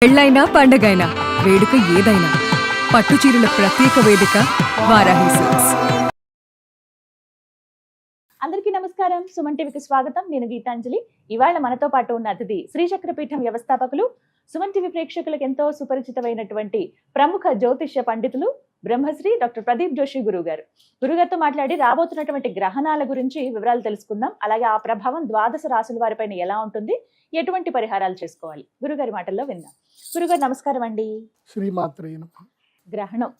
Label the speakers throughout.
Speaker 1: పెళ్ళైనా పండగైనా వేడుక ఏదైనా పట్టుచీరల ప్రత్యేక వేదిక వారాహి సిల్క్స్.
Speaker 2: అందరికీ నమస్కారం. సుమన్ టీవీకి స్వాగతం. నేను గీతాంజలి. ఇవాళ మనతో పాటు ఉన్న అతిథి శ్రీచక్రపీఠం వ్యవస్థాపకులు, సుమన్ టీవీ ప్రేక్షకులకు ఎంతో సుపరిచితమైనటువంటి ప్రముఖ జ్యోతిష్య పండితులు బ్రహ్మశ్రీ డాక్టర్ ప్రదీప్ జోషి గురుగారు. గురుగారితో మాట్లాడి రాబోతున్నటువంటి గ్రహణాల గురించి వివరాలు తెలుసుకుందాం. అలాగే ఆ ప్రభావం ద్వాదశ రాశుల వారిపైన ఎలా ఉంటుంది, ఎటువంటి పరిహారాలు చేసుకోవాలి, గురుగారి మాటల్లో విందాం. గురుగారు నమస్కారం అండి.
Speaker 3: శ్రీమాత్రే నమః.
Speaker 2: గ్రహణం,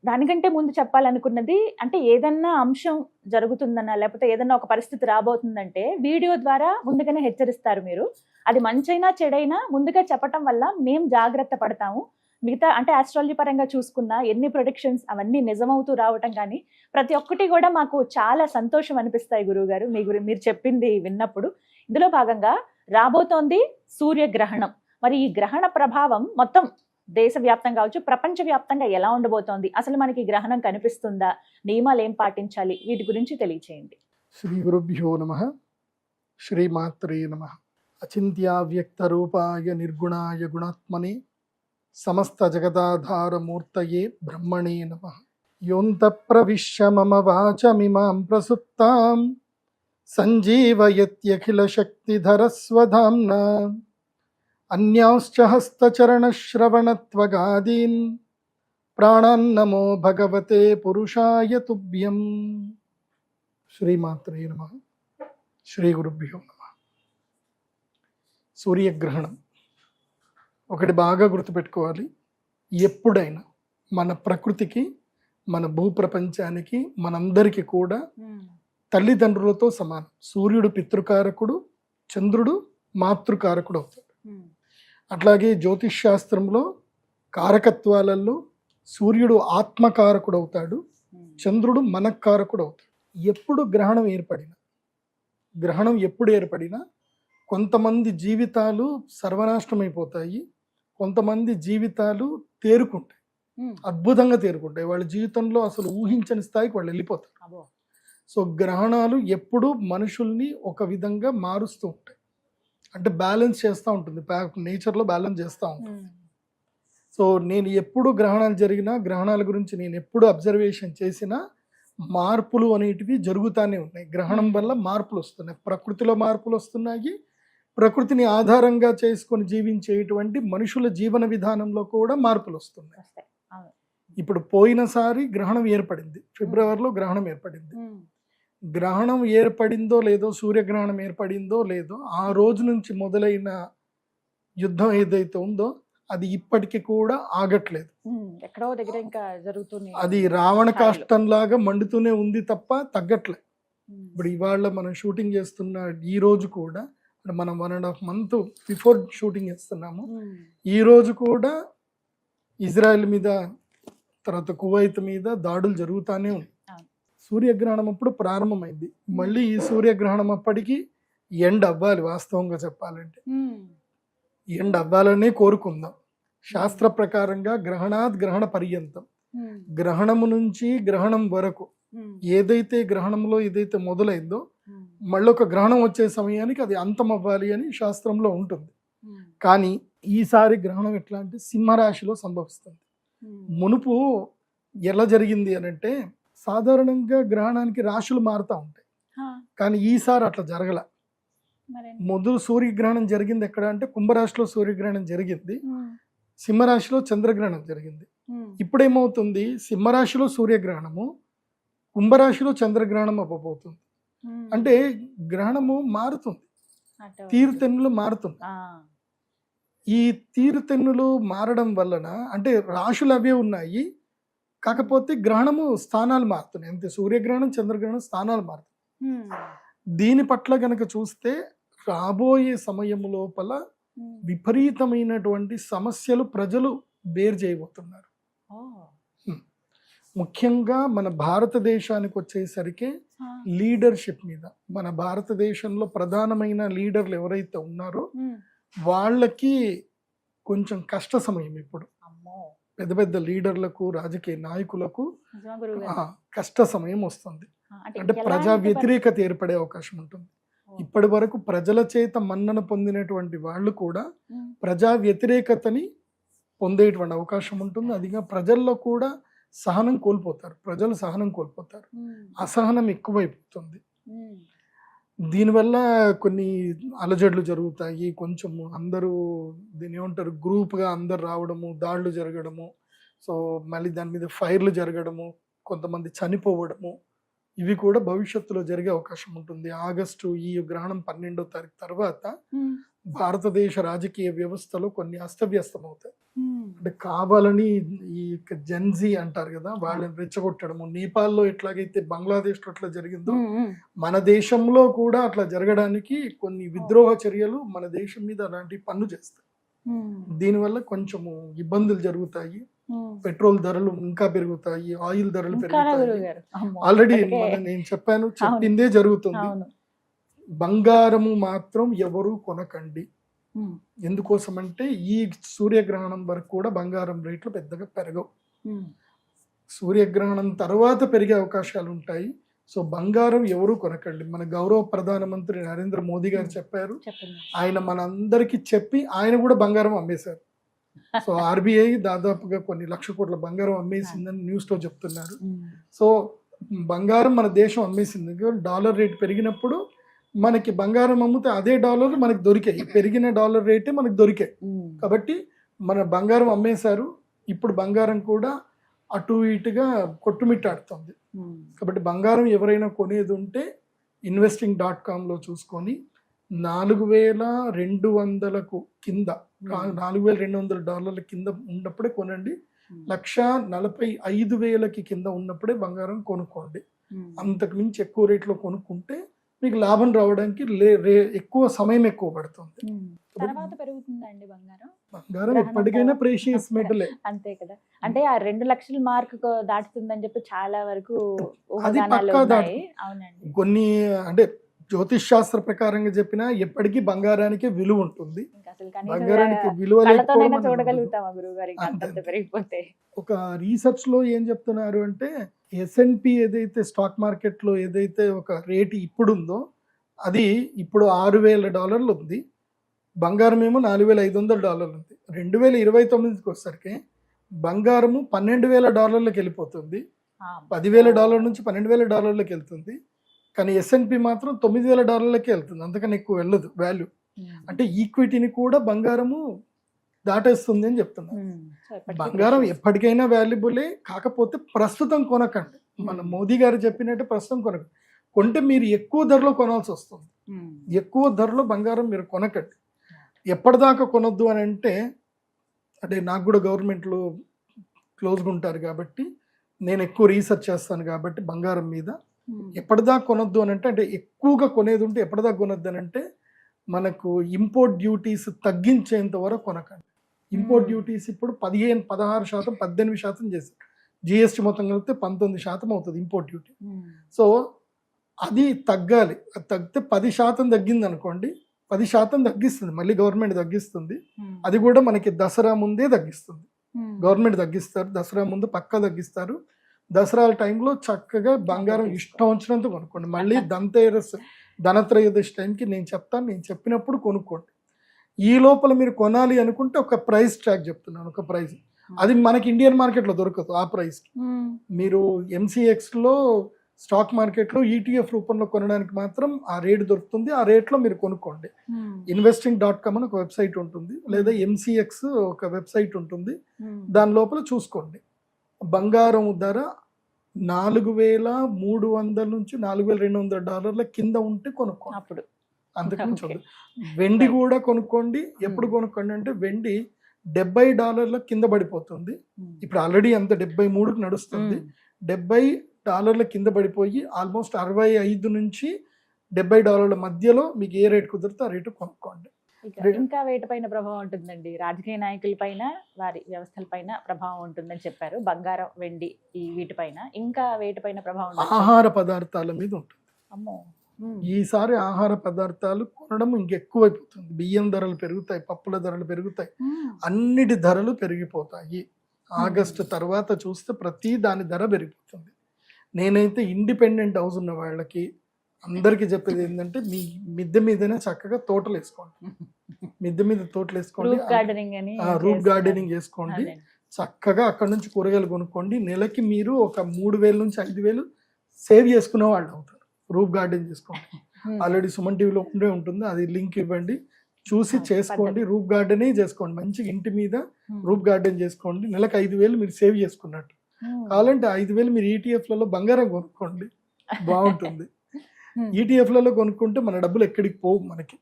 Speaker 2: దానికంటే ముందు చెప్పాలనుకున్నది, అంటే ఏదన్నా అంశం జరుగుతుందన్నా లేకపోతే ఏదన్నా ఒక పరిస్థితి రాబోతుందంటే వీడియో ద్వారా ముందుగానే హెచ్చరిస్తారు మీరు. అది మంచైనా చెడైనా ముందుగా చెప్పటం వల్ల మేము జాగ్రత్త పడతాము. మిగతా అంటే ఆస్ట్రాలజీ పరంగా చూసుకున్నా ఎన్ని ప్రొడిక్షన్స్ అవన్నీ నిజమవుతూ రావటం కానీ ప్రతి ఒక్కటి కూడా మాకు చాలా సంతోషం అనిపిస్తాయి గురువుగారు మీరు చెప్పింది విన్నప్పుడు. ఇందులో భాగంగా రాబోతోంది సూర్యగ్రహణం. మరి ఈ గ్రహణ ప్రభావం మొత్తం దేశవ్యాప్తంగా కావచ్చు, ప్రపంచవ్యాప్తంగా ఎలా ఉండబోతోంది, అసలు మనకి గ్రహణం కనిపిస్తుందా, నియమాలు ఏం పాటించాలి, వీటి గురించి తెలియచేయండి.
Speaker 3: శ్రీ గురుభ్యో నమః. శ్రీమాత్రే నమః. అచింత్యావ్యక్త రూపాయ నిర్గుణాయ గుణాత్మనే సమస్త జగదాధారమూర్తయే బ్రహ్మణే నమః. యోంత ప్రవిశ్య మమ వాచమిమాం ప్రసుప్తాం సంజీవయత్యఖిల శక్తిధరస్వధామ్నా అన్యాంశ్చ హస్తచరణశ్రవణత్వగాదీన్ ప్రాణాన్నమో భగవతే పురుషాయ తుభ్యం. శ్రీమాత్రే నమః. శ్రీ గురుభ్యో నమః. సూర్యగ్రహణం ఒకటి బాగా గుర్తుపెట్టుకోవాలి. ఎప్పుడైనా మన ప్రకృతికి, మన భూప్రపంచానికి, మనందరికీ కూడా తల్లిదండ్రులతో సమానం. సూర్యుడు పితృకారకుడు, చంద్రుడు మాతృకారకుడు అవుతాడు. అట్లాగే జ్యోతిష్ శాస్త్రంలో కారకత్వాలలో సూర్యుడు ఆత్మకారకుడు అవుతాడు, చంద్రుడు మనకారకుడు అవుతాడు. ఎప్పుడు గ్రహణం ఎప్పుడు ఏర్పడినా కొంతమంది జీవితాలు సర్వనాశనమైపోతాయి, కొంతమంది జీవితాలు తేరుకుంటాయి, అద్భుతంగా తేరుకుంటాయి. వాళ్ళ జీవితంలో అసలు ఊహించని స్థాయికి వాళ్ళు వెళ్ళిపోతారు. సో గ్రహణాలు ఎప్పుడు మనుషుల్ని ఒక విధంగా మారుస్తూ ఉంటాయి, అంటే బ్యాలెన్స్ చేస్తూ ఉంటుంది, నేచర్లో బ్యాలెన్స్ చేస్తూ ఉంటుంది. సో నేను ఎప్పుడు గ్రహణాలు జరిగినా, గ్రహణాల గురించి నేను ఎప్పుడు అబ్జర్వేషన్ చేసినా మార్పులు అనేటివి జరుగుతూనే ఉన్నాయి. గ్రహణం వల్ల మార్పులు వస్తున్నాయి, ప్రకృతిలో మార్పులు వస్తున్నాయి, ప్రకృతిని ఆధారంగా చేసుకొని జీవించేటువంటి మనుషుల జీవన విధానంలో కూడా మార్పులు వస్తున్నాయి. ఇప్పుడు పోయినసారి గ్రహణం ఏర్పడింది, ఫిబ్రవరిలో గ్రహణం ఏర్పడింది. గ్రహణం ఏర్పడిందో లేదో, సూర్యగ్రహణం ఏర్పడిందో లేదో, ఆ రోజు నుంచి మొదలైన యుద్ధం ఏదైతే ఉందో అది ఇప్పటికీ కూడా ఆగట్లేదు.
Speaker 2: ఎక్కడో దగ్గర ఇంకా జరుగుతుంది.
Speaker 3: అది రావణ కాష్టంలాగా మండుతూనే ఉంది తప్ప తగ్గట్లేదు. ఇప్పుడు ఇవాళ మనం షూటింగ్ చేస్తున్న ఈ రోజు కూడా, మనం 1.5 month బిఫోర్ షూటింగ్ చేస్తున్నాము, ఈ రోజు కూడా ఇజ్రాయెల్ మీద, తర్వాత కువైత్ మీద దాడులు జరుగుతూనే ఉంది. సూర్యగ్రహణం అప్పుడు ప్రారంభమైంది, మళ్ళీ ఈ సూర్యగ్రహణం అప్పటికి ఎండ్ అవ్వాలి. వాస్తవంగా చెప్పాలంటే ఎండ్ అవ్వాలనే కోరుకుందాం. శాస్త్ర ప్రకారంగా గ్రహణాత్ గ్రహణ పర్యంతం, గ్రహణము నుంచి గ్రహణం వరకు ఏదైతే గ్రహణంలో ఏదైతే మొదలైందో మళ్ళీ ఒక గ్రహణం వచ్చే సమయానికి అది అంతం అవ్వాలి అని శాస్త్రంలో ఉంటుంది. కానీ ఈసారి గ్రహణం ఎట్లా అంటే సింహరాశిలో సంభవిస్తుంది. మునుపు ఎలా జరిగింది అని అంటే, సాధారణంగా గ్రహణానికి రాశులు మారుతూ ఉంటాయి, కానీ ఈసారి అట్లా జరగల. మొదలు సూర్యగ్రహణం జరిగింది ఎక్కడ అంటే కుంభరాశిలో సూర్యగ్రహణం జరిగింది, సింహరాశిలో చంద్రగ్రహణం జరిగింది. ఇప్పుడేమవుతుంది, సింహరాశిలో సూర్యగ్రహణము, కుంభరాశిలో చంద్రగ్రహణం అవ్వబోతుంది. అంటే గ్రహణము మారుతుంది, తీరుతెన్నులు మారుతుంది. ఈ తీరుతెన్నులు మారడం వలన అంటే రాశులు అవే ఉన్నాయి, కాకపోతే గ్రహణము స్థానాలు మారుతున్నాయి అంతే. సూర్యగ్రహణం, చంద్రగ్రహణం స్థానాలు మారుతున్నాయి. దీని పట్ల గనక చూస్తే రాబోయే సమయం లోపల విపరీతమైనటువంటి సమస్యలు ప్రజలు బేర్ చేయబోతున్నారు. ముఖ్యంగా మన భారతదేశానికి వచ్చేసరికి లీడర్షిప్ మీద, మన భారతదేశంలో ప్రధానమైన లీడర్లు ఎవరైతే ఉన్నారో వాళ్ళకి కొంచెం కష్ట సమయం. ఇప్పుడు పెద్ద పెద్ద లీడర్లకు, రాజకీయ నాయకులకు కష్ట సమయం వస్తుంది. అంటే ప్రజా వ్యతిరేకత ఏర్పడే అవకాశం ఉంటుంది. ఇప్పటి వరకు ప్రజల చేత మన్నన పొందినటువంటి వాళ్ళు కూడా ప్రజా వ్యతిరేకతని పొందేటువంటి అవకాశం ఉంటుంది. అదిగా ప్రజల్లో కూడా సహనం కోల్పోతారు, ప్రజలు సహనం కోల్పోతారు, అసహనం ఎక్కువైపోతుంది. దీనివల్ల కొన్ని అలజడులు జరుగుతాయి, కొంచెము అందరూ దీని ఏమంటారు గ్రూప్గా అందరు రావడము, దాడులు జరగడము, సో మళ్ళీ దాని మీద ఫైర్లు జరగడము, కొంతమంది చనిపోవడము, ఇవి కూడా భవిష్యత్తులో జరిగే అవకాశం ఉంటుంది. ఆగస్టు ఈ గ్రహణం 12వ తారీఖు తర్వాత భారతదేశ రాజకీయ వ్యవస్థలో కొన్ని అస్తవ్యస్తం అవుతాయి. అంటే కావాలని ఈ జెన్జీ అంటారు కదా, వాళ్ళని రెచ్చగొట్టడము, నేపాల్లో ఎట్లాగైతే బంగ్లాదేశ్లో అట్లా జరిగిందో మన దేశంలో కూడా అట్లా జరగడానికి కొన్ని విద్రోహ చర్యలు మన దేశం మీద అలాంటి పన్ను చేస్తాయి. దీనివల్ల కొంచెము ఇబ్బందులు జరుగుతాయి, పెట్రోల్ ధరలు ఇంకా పెరుగుతాయి, ఆయిల్ ధరలు పెరుగుతాయి. ఆల్రెడీ నేను చెప్పిందే జరుగుతుంది. బంగారము మాత్రం ఎవరు కొనకండి. ఎందుకోసం అంటే ఈ సూర్యగ్రహణం వరకు కూడా బంగారం రేట్లు పెద్దగా పెరగవు. సూర్యగ్రహణం తర్వాత పెరిగే అవకాశాలు ఉంటాయి. సో బంగారం ఎవరు కొనకండి. మన గౌరవ ప్రధానమంత్రి నరేంద్ర మోదీ గారు చెప్పారు, ఆయన మనందరికి చెప్పి ఆయన కూడా బంగారం అమ్మేశారు. సో ఆర్బీఐ దాదాపుగా కొన్ని లక్ష కోట్ల బంగారం అమ్మేసిందని న్యూస్ లో చెప్తున్నారు. సో బంగారం మన దేశం అమ్మేసింది. డాలర్ రేట్ పెరిగినప్పుడు మనకి బంగారం అమ్మితే అదే డాలర్లు మనకి దొరికాయి, పెరిగిన డాలర్ రేటే మనకి దొరికాయి. కాబట్టి మన బంగారం అమ్మేశారు. ఇప్పుడు బంగారం కూడా అటు ఇటుగా కొట్టుమిట్టాడుతుంది. కాబట్టి బంగారం ఎవరైనా కొనేది ఉంటే investing.com చూసుకొని $4,200 కింద, $4,200 కింద ఉన్నప్పుడే కొనండి. 1,45,000 కింద ఉన్నప్పుడే బంగారం కొనుక్కోండి. అంతకు మించి ఎక్కువ రేట్లో కొనుక్కుంటే మీకు లాభం రావడానికి ఎక్కువ సమయం ఎక్కువ పడుతుంది.
Speaker 2: తర్వాత పెరుగుతుందండి బంగారం?
Speaker 3: బంగారం ఎప్పటికైనా ప్రెషియస్ మెటల్
Speaker 2: అంతే కదా. అంటే ఆ 2 లక్షల మార్క్ దాటుతుందని చెప్పి చాలా వరకు
Speaker 3: అది పక్కా దాటు. కొన్ని అంటే జ్యోతిష్ శాస్త్ర ప్రకారంగా చెప్పినా ఎప్పటికీ బంగారానికి విలువ ఉంటుంది. బంగారానికి విలువ
Speaker 2: పెరిగిపోతే ఒక
Speaker 3: రీసెర్చ్ లో ఏం చెప్తున్నారు అంటే S&P ఏదైతే స్టాక్ మార్కెట్ లో ఏదైతే ఒక రేటు ఇప్పుడు ఉందో అది ఇప్పుడు $6,000 ఉంది. బంగారం ఏమో $4,500 ఉంది. 2029కి వచ్చేసరికి బంగారము $12,000 వెళ్ళిపోతుంది. $10,000 నుంచి $12,000 వెళ్తుంది. కానీ S&P మాత్రం $9,000 వెళ్తుంది. అంతకన్నా ఎక్కువ వెళ్ళదు వాల్యూ. అంటే ఈక్విటీని కూడా బంగారము దాటేస్తుంది అని చెప్తున్నారు. బంగారం ఎప్పటికైనా వాల్యుబులే, కాకపోతే ప్రస్తుతం కొనకండి. మన మోదీ గారు చెప్పినట్టు ప్రస్తుతం కొనకండి. కొంటే మీరు ఎక్కువ ధరలో కొనాల్సి వస్తుంది. ఎక్కువ ధరలో బంగారం మీరు కొనకండి. ఎప్పటిదాకా కొనొద్దు అని అంటే నాకు కూడా గవర్నమెంట్లో క్లోజ్గా ఉంటారు కాబట్టి నేను ఎక్కువ రీసెర్చ్ చేస్తాను కాబట్టి బంగారం మీద ఎప్పటిదాకా కొనొద్దు అని అంటే ఎక్కువగా కొనేది ఉంటే ఎప్పటిదాకా కొనొద్దు అని అంటే మనకు ఇంపోర్ట్ డ్యూటీస్ తగ్గించేంత వరకు కొనకండి. ఇంపోర్ట్ డ్యూటీస్ ఇప్పుడు 16%, 18% చేశారు. జిఎస్టీ మొత్తం కలిపితే 19% అవుతుంది ఇంపోర్ట్ డ్యూటీ. సో అది తగ్గాలి. అది తగ్గితే 10% తగ్గింది అనుకోండి, 10% తగ్గిస్తుంది, మళ్ళీ గవర్నమెంట్ తగ్గిస్తుంది. అది కూడా మనకి దసరా ముందే తగ్గిస్తుంది. గవర్నమెంట్ తగ్గిస్తారు, దసరా ముందు పక్కా తగ్గిస్తారు. దసరా టైంలో చక్కగా బంగారం ఇష్టం వచ్చినంత కొనుక్కోండి. మళ్ళీ ధనత్రయోదశి టైంకి నేను చెప్పినప్పుడు కొనుక్కోండి. ఈ లోపల మీరు కొనాలి అనుకుంటే ఒక ప్రైస్ ట్రాక్ చెప్తున్నాను, ఒక ప్రైస్ అది మనకి ఇండియన్ మార్కెట్లో దొరకదు. ఆ ప్రైస్కి మీరు MCXలో స్టాక్ మార్కెట్లో ETF రూపంలో కొనడానికి మాత్రం ఆ రేట్ దొరుకుతుంది. ఆ రేట్లో మీరు కొనుక్కోండి. investing.com అని ఒక వెబ్సైట్ ఉంటుంది, లేదా MCX ఒక వెబ్సైట్ ఉంటుంది, దాని లోపల చూసుకోండి. బంగారం ధర $4,300 నుంచి $4,200 కింద ఉంటే కొనుక్కోండి. అప్పుడు అంతకుమించి వెండి కూడా కొనుక్కోండి. ఎప్పుడు కొనుక్కోండి అంటే వెండి $70 కింద పడిపోతుంది. ఇప్పుడు ఆల్రెడీ అంత 73కి నడుస్తుంది. $70 కింద పడిపోయి ఆల్మోస్ట్ 65 నుంచి $70 మధ్యలో మీకు ఏ రేట్ కుదిరితే ఆ రేటు కొనుక్కోండి.
Speaker 2: ఇంకా వేటిపైన ప్రభావం ఉంటుందండి? రాజకీయ నాయకుల పైన, వారి వ్యవస్థల పైన ప్రభావం ఉంటుందని చెప్పారు. బంగారం, వెండి ఈ వీటిపైన ఇంకా వేటిపైన ప్రభావం?
Speaker 3: ఆహార పదార్థాల మీద ఉంటుంది.
Speaker 2: అమ్మో,
Speaker 3: ఈసారి ఆహార పదార్థాలు కొనడం ఇంకెక్కువైపోతుంది. బియ్యం ధరలు పెరుగుతాయి, పప్పుల ధరలు పెరుగుతాయి, అన్నిటి ధరలు పెరిగిపోతాయి. ఆగస్టు తర్వాత చూస్తే ప్రతి దాని ధర పెరిగిపోతుంది. నేనైతే ఇండిపెండెంట్ హౌస్ ఉన్న వాళ్ళకి అందరికీ చెప్పేది ఏంటంటే మీ మిద్దె మీదనే చక్కగా తోటలు వేసుకోండి. మిద్దె మీద తోటలు వేసుకోండి,
Speaker 2: రూఫ్ గార్డెనింగ్ అని
Speaker 3: రూఫ్
Speaker 2: చేస్తున్నారు.
Speaker 3: గార్డెనింగ్ చేసుకోండి,
Speaker 2: అదే.
Speaker 3: చక్కగా అక్కడ నుంచి కూరగాయలు కొనుక్కోండి. నెలకి మీరు ఒక 3,000 నుంచి 5,000 సేవ్ చేసుకునే వాళ్ళు అవుతారు. రూఫ్ గార్డెన్ చేసుకోండి. ఆల్రెడీ సుమన్ టీవీలో ఉండే ఉంటుంది, అది లింక్ ఇవ్వండి, చూసి చేసుకోండి. రూఫ్ గార్డెనే చేసుకోండి, మంచిగా ఇంటి మీద రూఫ్ గార్డెన్ చేసుకోండి. నెలకు 5,000 మీరు సేవ్ చేసుకున్నట్టు. కావాలంటే 5,000 మీరు ఈటీఎఫ్లలో బంగారం కొనుక్కోండి, బాగుంటుంది. ఈటీఎఫ్లలో కొనుక్కుంటే మన డబ్బులు ఎక్కడికి పోవు మనకి,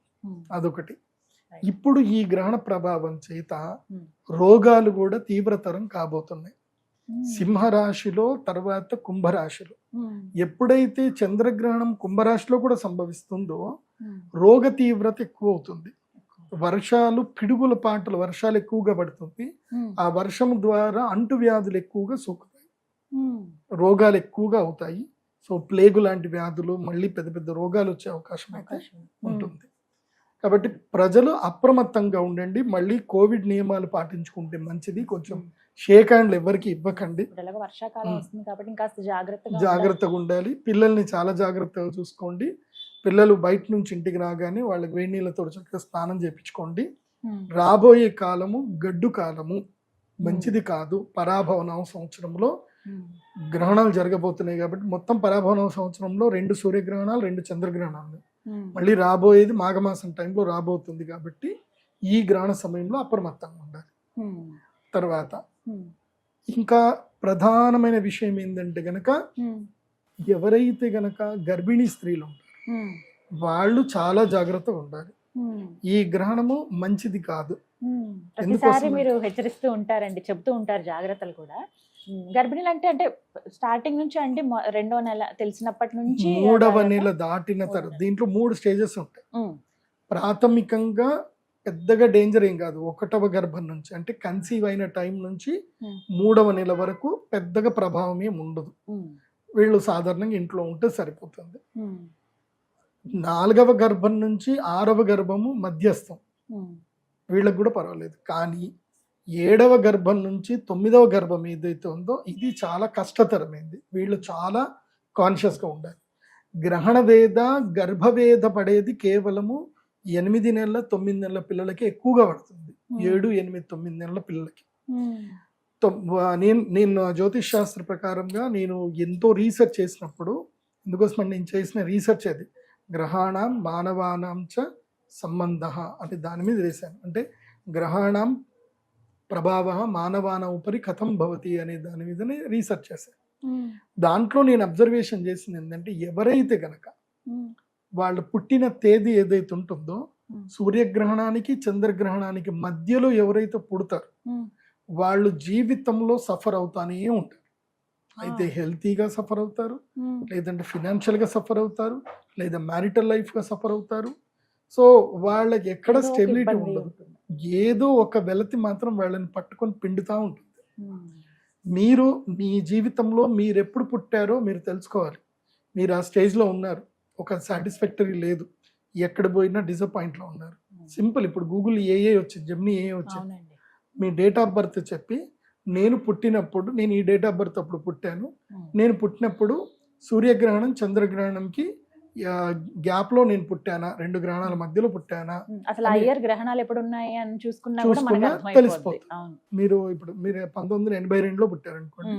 Speaker 3: అదొకటి. ఇప్పుడు ఈ గ్రహణ ప్రభావం చేత రోగాలు కూడా తీవ్రతరం కాబోతున్నాయి. సింహరాశిలో, తర్వాత కుంభరాశిలో. ఎప్పుడైతే చంద్రగ్రహణం కుంభరాశిలో కూడా సంభవిస్తుందో రోగ తీవ్రత ఎక్కువ అవుతుంది. వర్షాలు, పిడుగుల పాటలు, వర్షాలు ఎక్కువగా పడుతుంది. ఆ వర్షం ద్వారా అంటువ్యాధులు ఎక్కువగా సోకుతాయి, రోగాలు ఎక్కువగా అవుతాయి. సో ప్లేగు లాంటి వ్యాధులు, మళ్ళీ పెద్ద పెద్ద రోగాలు వచ్చే అవకాశం అయితే ఉంటుంది. కాబట్టి ప్రజలు అప్రమత్తంగా ఉండండి. మళ్ళీ కోవిడ్ నియమాలు పాటించుకుంటే మంచిది. కొంచెం షేక్ హ్యాండ్లు ఎవరికి ఇవ్వకండి.
Speaker 2: వర్షాకాలం వస్తుంది కాబట్టి ఇంకాస్త
Speaker 3: జాగ్రత్తగా ఉండాలి. పిల్లల్ని చాలా జాగ్రత్తగా చూసుకోండి. పిల్లలు బయట నుంచి ఇంటికి రాగానే వాళ్ళకి వేడి నీళ్ళతో చక్కగా స్నానం చేయించుకోండి. రాబోయే కాలము గడ్డు కాలము, మంచిది కాదు. పరాభవనం సంవత్సరంలో గ్రహణాలు జరగబోతున్నాయి కాబట్టి మొత్తం పరాభవనం సంవత్సరంలో 2 సూర్యగ్రహణాలు, 2 చంద్రగ్రహణాలు. మళ్ళీ రాబోయేది మాఘమాసం టైంలో రాబోతుంది కాబట్టి ఈ గ్రహణ సమయంలో అప్రమత్తంగా ఉండాలి. తర్వాత ఇంకా ప్రధానమైన విషయం ఏంటంటే గనక, ఎవరైతే గనక గర్భిణీ స్త్రీలు ఉంటారు వాళ్ళు చాలా జాగ్రత్తగా ఉండాలి. ఈ గ్రహణము మంచిది కాదు.
Speaker 2: ప్రతిసారి మీరు హెచ్చరిస్తూ ఉంటారండి, చెప్తూ ఉంటారు జాగ్రత్తలు కూడా. గర్భిణీలు అంటే స్టార్టింగ్ నుంచి అంటే 2వ నెల తెలిసినప్పటి నుంచి
Speaker 3: 3వ నెల దాటిన తర్వాత దీంట్లో 3 స్టేజెస్ ఉంటాయి. ప్రాథమికంగా పెద్దగా డేంజర్ ఏం కాదు. 1వ గర్భం నుంచి అంటే కన్సీవ్ అయిన టైం నుంచి 3వ నెల వరకు పెద్దగా ప్రభావం ఏం ఉండదు. వీళ్ళు సాధారణంగా ఇంట్లో ఉంటే సరిపోతుంది. 4వ గర్భం నుంచి 6వ గర్భము మధ్యస్థం, వీళ్ళకి కూడా పర్వాలేదు. కానీ 7వ గర్భం నుంచి 9వ గర్భం ఏదైతే ఉందో ఇది చాలా కష్టతరమైంది. వీళ్ళు చాలా కాన్షియస్గా ఉండాలి. గ్రహణ వేద, గర్భవేద పడేది కేవలము 8 నెలల 9 నెలల పిల్లలకి ఎక్కువగా పడుతుంది. 7, 8, 9 నెలల పిల్లలకి. నేను జ్యోతిష్ శాస్త్ర ప్రకారంగా నేను ఎంతో రీసెర్చ్ చేసినప్పుడు, ఎందుకోసం నేను చేసిన రీసెర్చ్ అది గ్రహాణం మానవానాం చ సంబంధ అని దాని మీద వేశాను. అంటే గ్రహాణం ప్రభావ మానవాన ఉపరి కథం భవతి అనే దాని మీదనే రీసెర్చ్ చేశాను. దాంట్లో నేను అబ్జర్వేషన్ చేసింది ఏంటంటే, ఎవరైతే గనక వాళ్ళు పుట్టిన తేదీ ఏదైతే ఉంటుందో సూర్యగ్రహణానికి చంద్రగ్రహణానికి మధ్యలో ఎవరైతే పుడతారో వాళ్ళు జీవితంలో సఫర్ అవుతానే ఉంటారు. అయితే హెల్తీగా సఫర్ అవుతారు, లేదంటే ఫినాన్షియల్గా సఫర్ అవుతారు, లేదా మ్యారిటల్ లైఫ్గా సఫర్ అవుతారు. సో వాళ్ళకి ఎక్కడ స్టెబిలిటీ ఉండదు. ఏదో ఒక వెలతి మాత్రం వాళ్ళని పట్టుకొని పిండుతూ ఉంటుంది. మీరు మీ జీవితంలో మీరు ఎప్పుడు పుట్టారో మీరు తెలుసుకోవాలి. మీరు ఆ స్టేజ్లో ఉన్నారు, ఒక సాటిస్ఫాక్టరీ లేదు, ఎక్కడ పోయినా డిసప్పాయింట్లో ఉన్నారు. సింపుల్, ఇప్పుడు గూగుల్ ఏఏ వచ్చింది, జెమినీ ఏఏ వచ్చింది. మీ డేట్ ఆఫ్ బర్త్ చెప్పి, నేను పుట్టినప్పుడు, నేను ఈ డేట్ ఆఫ్ బర్త్ అప్పుడు పుట్టాను, నేను పుట్టినప్పుడు సూర్యగ్రహణం చంద్రగ్రహణంకి గ్యాప్లో నేను పుట్టానా, 2 గ్రహణాల మధ్యలో పుట్టానా,
Speaker 2: అసలు ఆ ఇయర్ గ్రహణాలు ఎప్పుడు ఉన్నాయి అని చూసుకున్నా
Speaker 3: తెలిసిపోతుంది. మీరు 1982లో పుట్టారనుకోండి,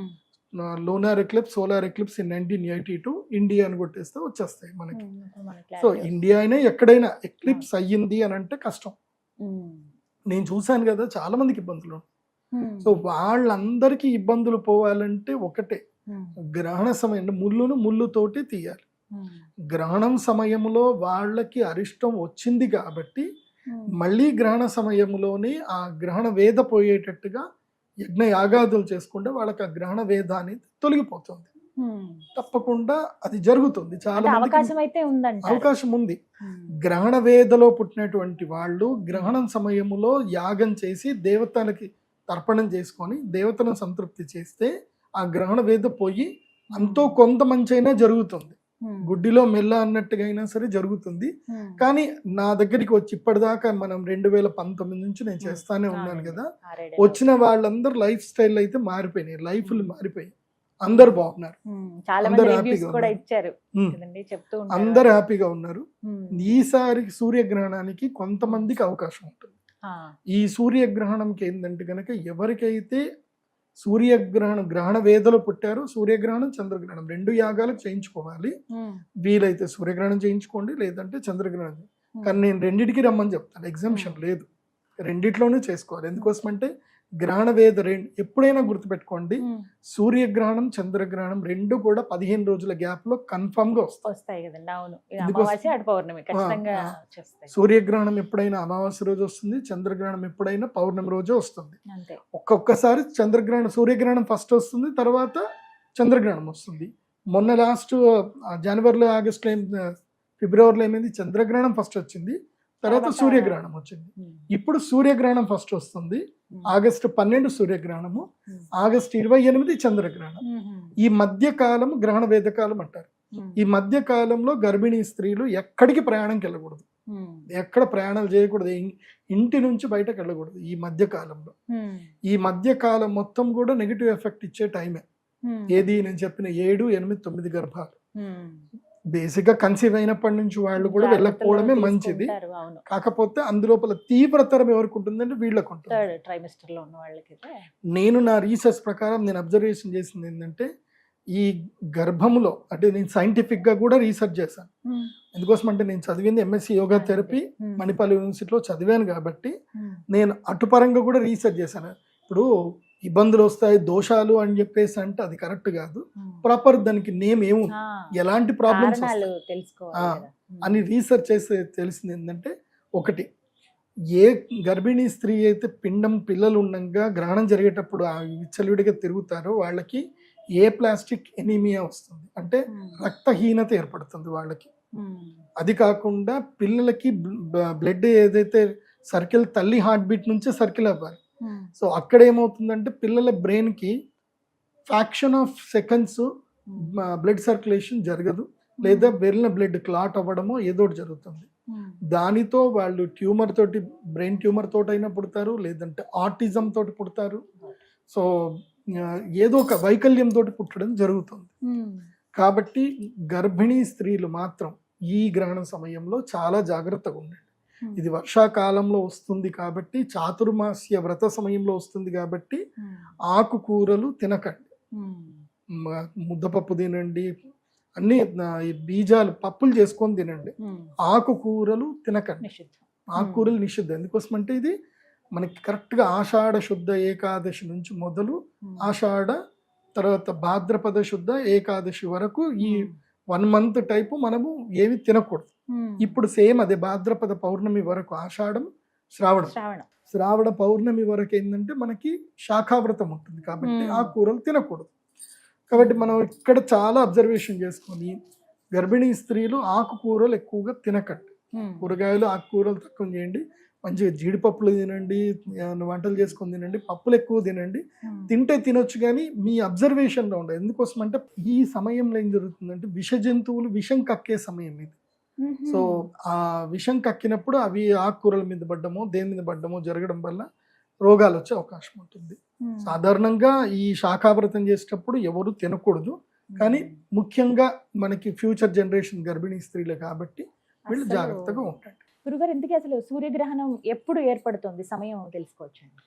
Speaker 3: lunar eclipse, solar eclipse in 1982 India అని కొట్టేస్తే వచ్చేస్తాయి మనకి. సో ఇండియా అయినా ఎక్కడైనా ఎక్లిప్స్ అయ్యింది అని అంటే కష్టం. నేను చూశాను కదా, చాలా మందికి ఇబ్బందులు. సో వాళ్ళందరికీ ఇబ్బందులు పోవాలంటే ఒకటే, గ్రహణ సమయం ముళ్ళుతోటి తీయాలి. గ్రహణం సమయంలో వాళ్ళకి అరిష్టం వచ్చింది కాబట్టి మళ్ళీ గ్రహణ సమయంలోనే ఆ గ్రహణ వేద పోయేటట్టుగా యజ్ఞ యాగాదులు చేసుకుంటే వాళ్ళకి ఆ గ్రహణ వేద అనేది తొలగిపోతుంది. తప్పకుండా అది జరుగుతుంది. చాలా అవకాశం ఉంది. గ్రహణ వేదలో పుట్టినటువంటి వాళ్ళు గ్రహణం సమయంలో యాగం చేసి దేవతలకి తర్పణం చేసుకొని దేవతలను సంతృప్తి చేస్తే ఆ గ్రహణ వేద పోయి అంతో కొంత మంచి అయినా జరుగుతుంది. గుడ్డిలో మెల్ల అన్నట్టుగా అయినా సరే జరుగుతుంది. కానీ నా దగ్గరికి వచ్చి ఇప్పటిదాకా మనం 2019 నుంచి నేను చేస్తానే ఉన్నాను కదా, వచ్చిన వాళ్ళందరూ లైఫ్ స్టైల్ అయితే మారిపోయినాయి, లైఫ్లు మారిపోయాయి. అందరు బాగున్నారు,
Speaker 2: చాలా
Speaker 3: అందరూ
Speaker 2: మంది
Speaker 3: హ్యాపీగా
Speaker 2: రివ్యూస్ కూడా
Speaker 3: ఉన్నారు.
Speaker 2: ఇచ్చారు
Speaker 3: ఉమ్.
Speaker 2: కదండి, చెప్తూ ఉంటారు.
Speaker 3: అందరు హ్యాపీగా ఉన్నారు.
Speaker 2: ఉమ్.
Speaker 3: ఈసారి సూర్యగ్రహణానికి కొంతమందికి అవకాశం ఉంటుంది.
Speaker 2: ఆ.
Speaker 3: ఈ సూర్యగ్రహణంకి ఏంటంటే కనుక ఎవరికైతే గ్రహణ వేదలో పుట్టారో సూర్యగ్రహణం చంద్రగ్రహణం 2 యాగాలు చేయించుకోవాలి.
Speaker 2: ఉమ్.
Speaker 3: వీలైతే సూర్యగ్రహణం చేయించుకోండి, లేదంటే చంద్రగ్రహణం.
Speaker 2: ఉమ్.
Speaker 3: కానీ నేను రెండింటికి రమ్మని చెప్తాను, ఎగ్జామ్షన్ లేదు, రెండిట్లోనే చేసుకోవాలి. ఎందుకోసమంటే గ్రహణ వేద ఎప్పుడైనా గుర్తుపెట్టుకోండి,
Speaker 2: ఉమ్.
Speaker 3: సూర్యగ్రహణం చంద్రగ్రహణం 2 కూడా 15 రోజుల గ్యాప్ లో కన్ఫర్మ్ గా వస్తాయి.
Speaker 2: వస్తాయి కదండి. అవును, ఇది
Speaker 3: ఎందుకోసం-
Speaker 2: అమావాస్య అటు పౌర్ణమి ఖచ్చితంగా
Speaker 3: ఆ.
Speaker 2: వచ్చేస్తాయి.
Speaker 3: సూర్యగ్రహణం ఎప్పుడైనా అమావాస్య రోజు వస్తుంది, చంద్రగ్రహణం ఎప్పుడైనా పౌర్ణమి రోజే వస్తుంది.
Speaker 2: అంతే.
Speaker 3: ఒక్కొక్కసారి సూర్యగ్రహణం ఫస్ట్ వస్తుంది, తర్వాత చంద్రగ్రహణం వస్తుంది. మొన్న లాస్ట్ జనవరిలో ఆగస్టులో ఫిబ్రవరిలో ఏమైంది, చంద్రగ్రహణం ఫస్ట్ వచ్చింది, తర్వాత
Speaker 2: తర్వాత
Speaker 3: సూర్యగ్రహణం వచ్చింది.
Speaker 2: ఉమ్.
Speaker 3: ఇప్పుడు సూర్యగ్రహణం ఫస్ట్ వస్తుంది,
Speaker 2: ఉమ్.
Speaker 3: ఆగస్టు 12 సూర్యగ్రహణము,
Speaker 2: ఉమ్.
Speaker 3: ఆగస్టు 28 చంద్రగ్రహణం.
Speaker 2: ఉమ్.
Speaker 3: ఈ మధ్య కాలం గ్రహణ వేదకాలం అంటారు.
Speaker 2: ఉమ్.
Speaker 3: ఈ మధ్య కాలంలో గర్భిణీ స్త్రీలు ఎక్కడికి ప్రయాణంకి వెళ్ళకూడదు,
Speaker 2: ఉమ్.
Speaker 3: ఎక్కడ ప్రయాణాలు చేయకూడదు, ఇంటి నుంచి బయటకు వెళ్ళకూడదు. ఈ మధ్య కాలంలో
Speaker 2: ఉమ్.
Speaker 3: ఈ మధ్య కాలం మొత్తం కూడా నెగిటివ్ ఎఫెక్ట్ ఇచ్చే టైమే.
Speaker 2: ఉమ్.
Speaker 3: ఏది నేను చెప్పిన 7, 8, 9 గర్భాలు
Speaker 2: ఉమ్.
Speaker 3: బేసిక్ గా కన్సీవ్ అయినప్పటి నుంచి వాళ్ళు కూడా
Speaker 2: జాగ్రత్తలు
Speaker 3: వెళ్ళకపోవడమే మంచిది.
Speaker 2: తీసుకుంటారు, అవును.
Speaker 3: కాకపోతే అందులోపల తీవ్రతరం ఎవరికి ఉంటుందంటే వీళ్ళకు ఉంటుంది.
Speaker 2: థర్డ్ ట్రైమిస్టర్ లో ఉన్న వాళ్ళకైతే
Speaker 3: నేను నా రీసెర్చ్ ప్రకారం నేను అబ్జర్వేషన్ చేసింది ఏంటంటే, ఈ గర్భములో అంటే నేను సైంటిఫిక్ గా కూడా రీసెర్చ్ చేశాను.
Speaker 2: ఉమ్.
Speaker 3: ఎందుకోసం అంటే నేను చదివింది ఎంఎస్సి యోగా థెరపీ
Speaker 2: ఉమ్.
Speaker 3: మణిపాల్ యూనివర్సిటీలో చదివాను కాబట్టి
Speaker 2: ఉమ్.
Speaker 3: నేను అటుపరంగా కూడా రీసెర్చ్ చేశాను. ఇప్పుడు ఇబ్బందులు వస్తాయి, దోషాలు అని చెప్పేసి అంటే అది కరెక్ట్ కాదు.
Speaker 2: ఉమ్.
Speaker 3: ప్రాపర్ దానికి నేమ్ ఏముంది,
Speaker 2: ఆ.
Speaker 3: ఎలాంటి ప్రాబ్లమ్స్
Speaker 2: కారణాలు
Speaker 3: వస్తాయి
Speaker 2: తెలుసుకోవాలి
Speaker 3: ఆ.
Speaker 2: కదా. ఉమ్.
Speaker 3: అని రీసెర్చ్ చేసి తెలిసింది ఏంటంటే, ఒకటి, ఏ గర్భిణీ స్త్రీ అయితే పిల్లలు ఉండగా గ్రహణం జరిగేటప్పుడు ఆ విచ్చలవిడిగా తిరుగుతారో వాళ్ళకి ఏ ప్లాస్టిక్ ఎనీమియా వస్తుంది, అంటే
Speaker 2: ఉమ్.
Speaker 3: రక్తహీనత ఏర్పడుతుంది వాళ్ళకి.
Speaker 2: ఉమ్.
Speaker 3: అది కాకుండా పిల్లలకి బ్లడ్ ఏదైతే సర్కిల్, తల్లి హార్ట్ బీట్ నుంచే సర్కిల్ అవ్వాలి.
Speaker 2: ఉమ్.
Speaker 3: సో అక్కడ ఏమవుతుందంటే పిల్లల బ్రెయిన్ కి fraction of seconds blood circulation జరగదు, లేదా వెళ్ళిన బ్లడ్ క్లాట్ అవ్వడమో ఏదో ఒకటి జరుగుతుంది.
Speaker 2: ఉమ్.
Speaker 3: దానితో వాళ్ళు ట్యూమర్ తోటి, బ్రెయిన్ ట్యూమర్ తోటైనా పుడతారు, లేదంటే ఆటిజం తోటి పుడతారు. సో ఏదో ఒక వైకల్యం తోటి పుట్టడం జరుగుతుంది.
Speaker 2: ఉమ్.
Speaker 3: కాబట్టి గర్భిణీ స్త్రీలు మాత్రం ఈ గ్రహణ సమయంలో చాలా జాగ్రత్తగా ఉండండి.
Speaker 2: ఉమ్.
Speaker 3: ఇది వర్షాకాలంలో వస్తుంది కాబట్టి, చాతుర్మాస్య వ్రత సమయంలో వస్తుంది కాబట్టి
Speaker 2: ఉమ్.
Speaker 3: ఆకుకూరలు తినకండి.
Speaker 2: ఉమ్.
Speaker 3: ముద్దపప్పు తినండి, అన్ని ఈ బీజాలు పప్పులు చేసుకొని తినండి.
Speaker 2: ఉమ్.
Speaker 3: ఆకుకూరలు తినకండి.
Speaker 2: నిషిద్ధం.
Speaker 3: ఆకుకూరలు నిషిద్ధం. ఎందుకోసం అంటే ఇది మనకి కరెక్ట్గా ఆషాఢ శుద్ధ ఏకాదశి నుంచి మొదలు
Speaker 2: ఉమ్.
Speaker 3: ఆషాఢ తర్వాత భాద్రపద శుద్ధ ఏకాదశి వరకు ఈ 1 month టైపు మనము ఏమి తినకూడదు.
Speaker 2: ఉమ్.
Speaker 3: ఇప్పుడు సేమ్ అదే భాద్రపద పౌర్ణమి వరకు, ఆషాఢం శ్రావణం, శ్రావణ పౌర్ణమి వరకు ఏంటంటే మనకి శాఖావ్రతం ఉంటుంది కాబట్టి
Speaker 2: మ్మ్.
Speaker 3: ఆ కూరలు తినకూడదు. కాబట్టి మనం ఇక్కడ చాలా అబ్జర్వేషన్ చేసుకొని గర్భిణీ స్త్రీలు ఆకుకూరలు ఎక్కువగా తినకండి.
Speaker 2: ఉమ్.
Speaker 3: కూరగాయలు ఆకుకూరలు తక్కువ చేయండి. మంచిగా జీడిపప్పులు తినండి, వంటలు చేసుకొని తినండి, పప్పులు ఎక్కువ తినండి.
Speaker 2: ఉమ్.
Speaker 3: తింటే తినొచ్చు, కానీ మీ అబ్జర్వేషన్లో ఉండదు. ఎందుకోసం అంటే ఈ సమయంలో ఏం జరుగుతుందంటే విష జంతువులు విషం కక్కే సమయం ఇది.
Speaker 2: ఉమ్.
Speaker 3: సో ఆ విషం కక్కినప్పుడు అవి ఆకుకూరల మీద పడ్డమో దేని మీద పడ్డమో జరగడం వల్ల రోగాలు వచ్చే అవకాశం ఉంటుంది.
Speaker 2: ఉమ్.
Speaker 3: సాధారణంగా ఈ శాఖావ్రతం చేసేటప్పుడు ఎవరు తినకూడదు, కానీ ముఖ్యంగా మనకి ఫ్యూచర్ జనరేషన్ గర్భిణీ స్త్రీలు కాబట్టి వీళ్ళు
Speaker 2: అసలు
Speaker 3: జాగ్రత్తగా ఉంటారు.
Speaker 2: గురుగారు, ఇంతకీ అసలు సూర్యగ్రహణం ఎప్పుడు ఏర్పడుతుంది, సమయం తెలుసుకోవచ్చండి?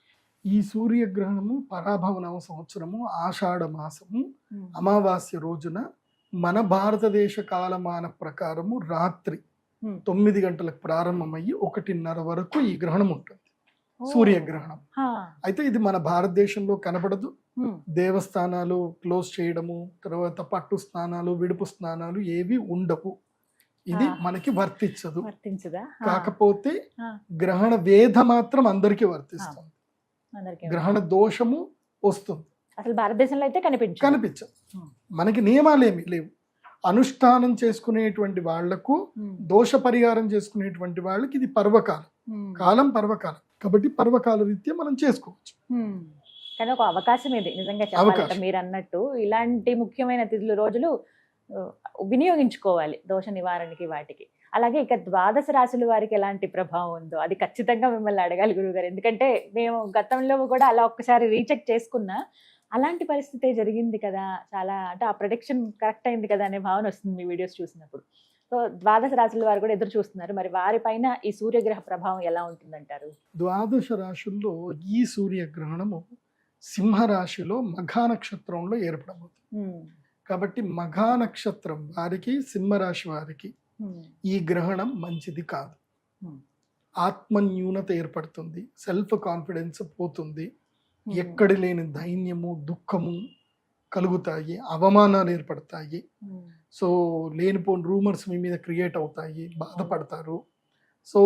Speaker 3: ఈ సూర్యగ్రహణము పరాభవనవ సంవత్సరము ఆషాఢ మాసము
Speaker 2: ఉమ్.
Speaker 3: అమావాస్య రోజున మన భారతదేశ కాలమాన ప్రకారము రాత్రి
Speaker 2: ఉమ్.
Speaker 3: 9 గంటలకు ప్రారంభమయ్యి 1:30 వరకు ఈ గ్రహణం ఉంటుంది,
Speaker 2: ఓ.
Speaker 3: సూర్యగ్రహణం.
Speaker 2: హా.
Speaker 3: అయితే ఇది మన భారతదేశంలో కనపడదు.
Speaker 2: ఉమ్.
Speaker 3: దేవస్థానాలు క్లోజ్ చేయడము, తర్వాత పట్టు స్నానాలు, విడుపు స్నానాలు ఏవి ఉండవు. ఇది మనకి వర్తించదు.
Speaker 2: వర్తించదా? హా.
Speaker 3: కాకపోతే
Speaker 2: ఆ.
Speaker 3: గ్రహణ వేధ మాత్రం అందరికీ వర్తిస్తుంది.
Speaker 2: అందరికీ
Speaker 3: గ్రహణ దోషము వస్తుంది,
Speaker 2: అసలు భారతదేశంలో అయితే కనిపించదు.
Speaker 3: కనిపించదు.
Speaker 2: ఉమ్.
Speaker 3: మనకి నియమాలు ఏమి లేవు. అనుష్ఠానం చేసుకునేటువంటి వాళ్లకు,
Speaker 2: ఉమ్.
Speaker 3: దోష పరిహారం చేసుకునేటువంటి వాళ్ళకి ఇది పర్వకాలం,
Speaker 2: ఉమ్.
Speaker 3: కాలం పర్వకాలం కాబట్టి పర్వకాల రీత్యా మనం చేసుకోవచ్చు.
Speaker 2: ఉమ్. కానీ ఒక అవకాశం ఇది నిజంగా చెప్పాలంటే,
Speaker 3: అవకాశం.
Speaker 2: మీరు అన్నట్టు ఇలాంటి ముఖ్యమైన తిథులు రోజులు వినియోగించుకోవాలి దోష నివారణకి వాటికి. అలాగే ఇక 12 రాశుల వారికి ఎలాంటి ప్రభావం ఉందో అది ఖచ్చితంగా మిమ్మల్ని అడగాలి గురుగారు. ఎందుకంటే మేము గతంలో కూడా అలా ఒక్కసారి రీచెక్ చేసుకున్నా, అలాంటి పరిస్థితే జరిగింది కదా, చాలా అంటే ఆ ప్రొడిక్షన్ కరెక్ట్ అయింది కదా అనే భావన వస్తుంది మీ వీడియోస్ చూసినప్పుడు. సో ద్వాదశ రాశుల వారు కూడా ఎదురు చూస్తున్నారు, మరి వారిపైన ఈ సూర్యగ్రహ ప్రభావం ఎలా ఉంటుందంటారు?
Speaker 3: ద్వాదశ రాశుల్లో ఈ సూర్యగ్రహణము సింహరాశిలో మఘా నక్షత్రంలో ఏర్పడబోతుంది. కాబట్టి మఘా నక్షత్రం వారికి, సింహరాశి వారికి ఈ గ్రహణం మంచిది కాదు. ఆత్మన్యూనత ఏర్పడుతుంది, సెల్ఫ్ కాన్ఫిడెన్స్ పోతుంది, ఎక్కడి లేని దైన్యము, దుఃఖము కలుగుతాయి, అవమానాలు ఏర్పడతాయి. సో లేనిపోని రూమర్స్ మీ మీద క్రియేట్ అవుతాయి, బాధపడతారు. సో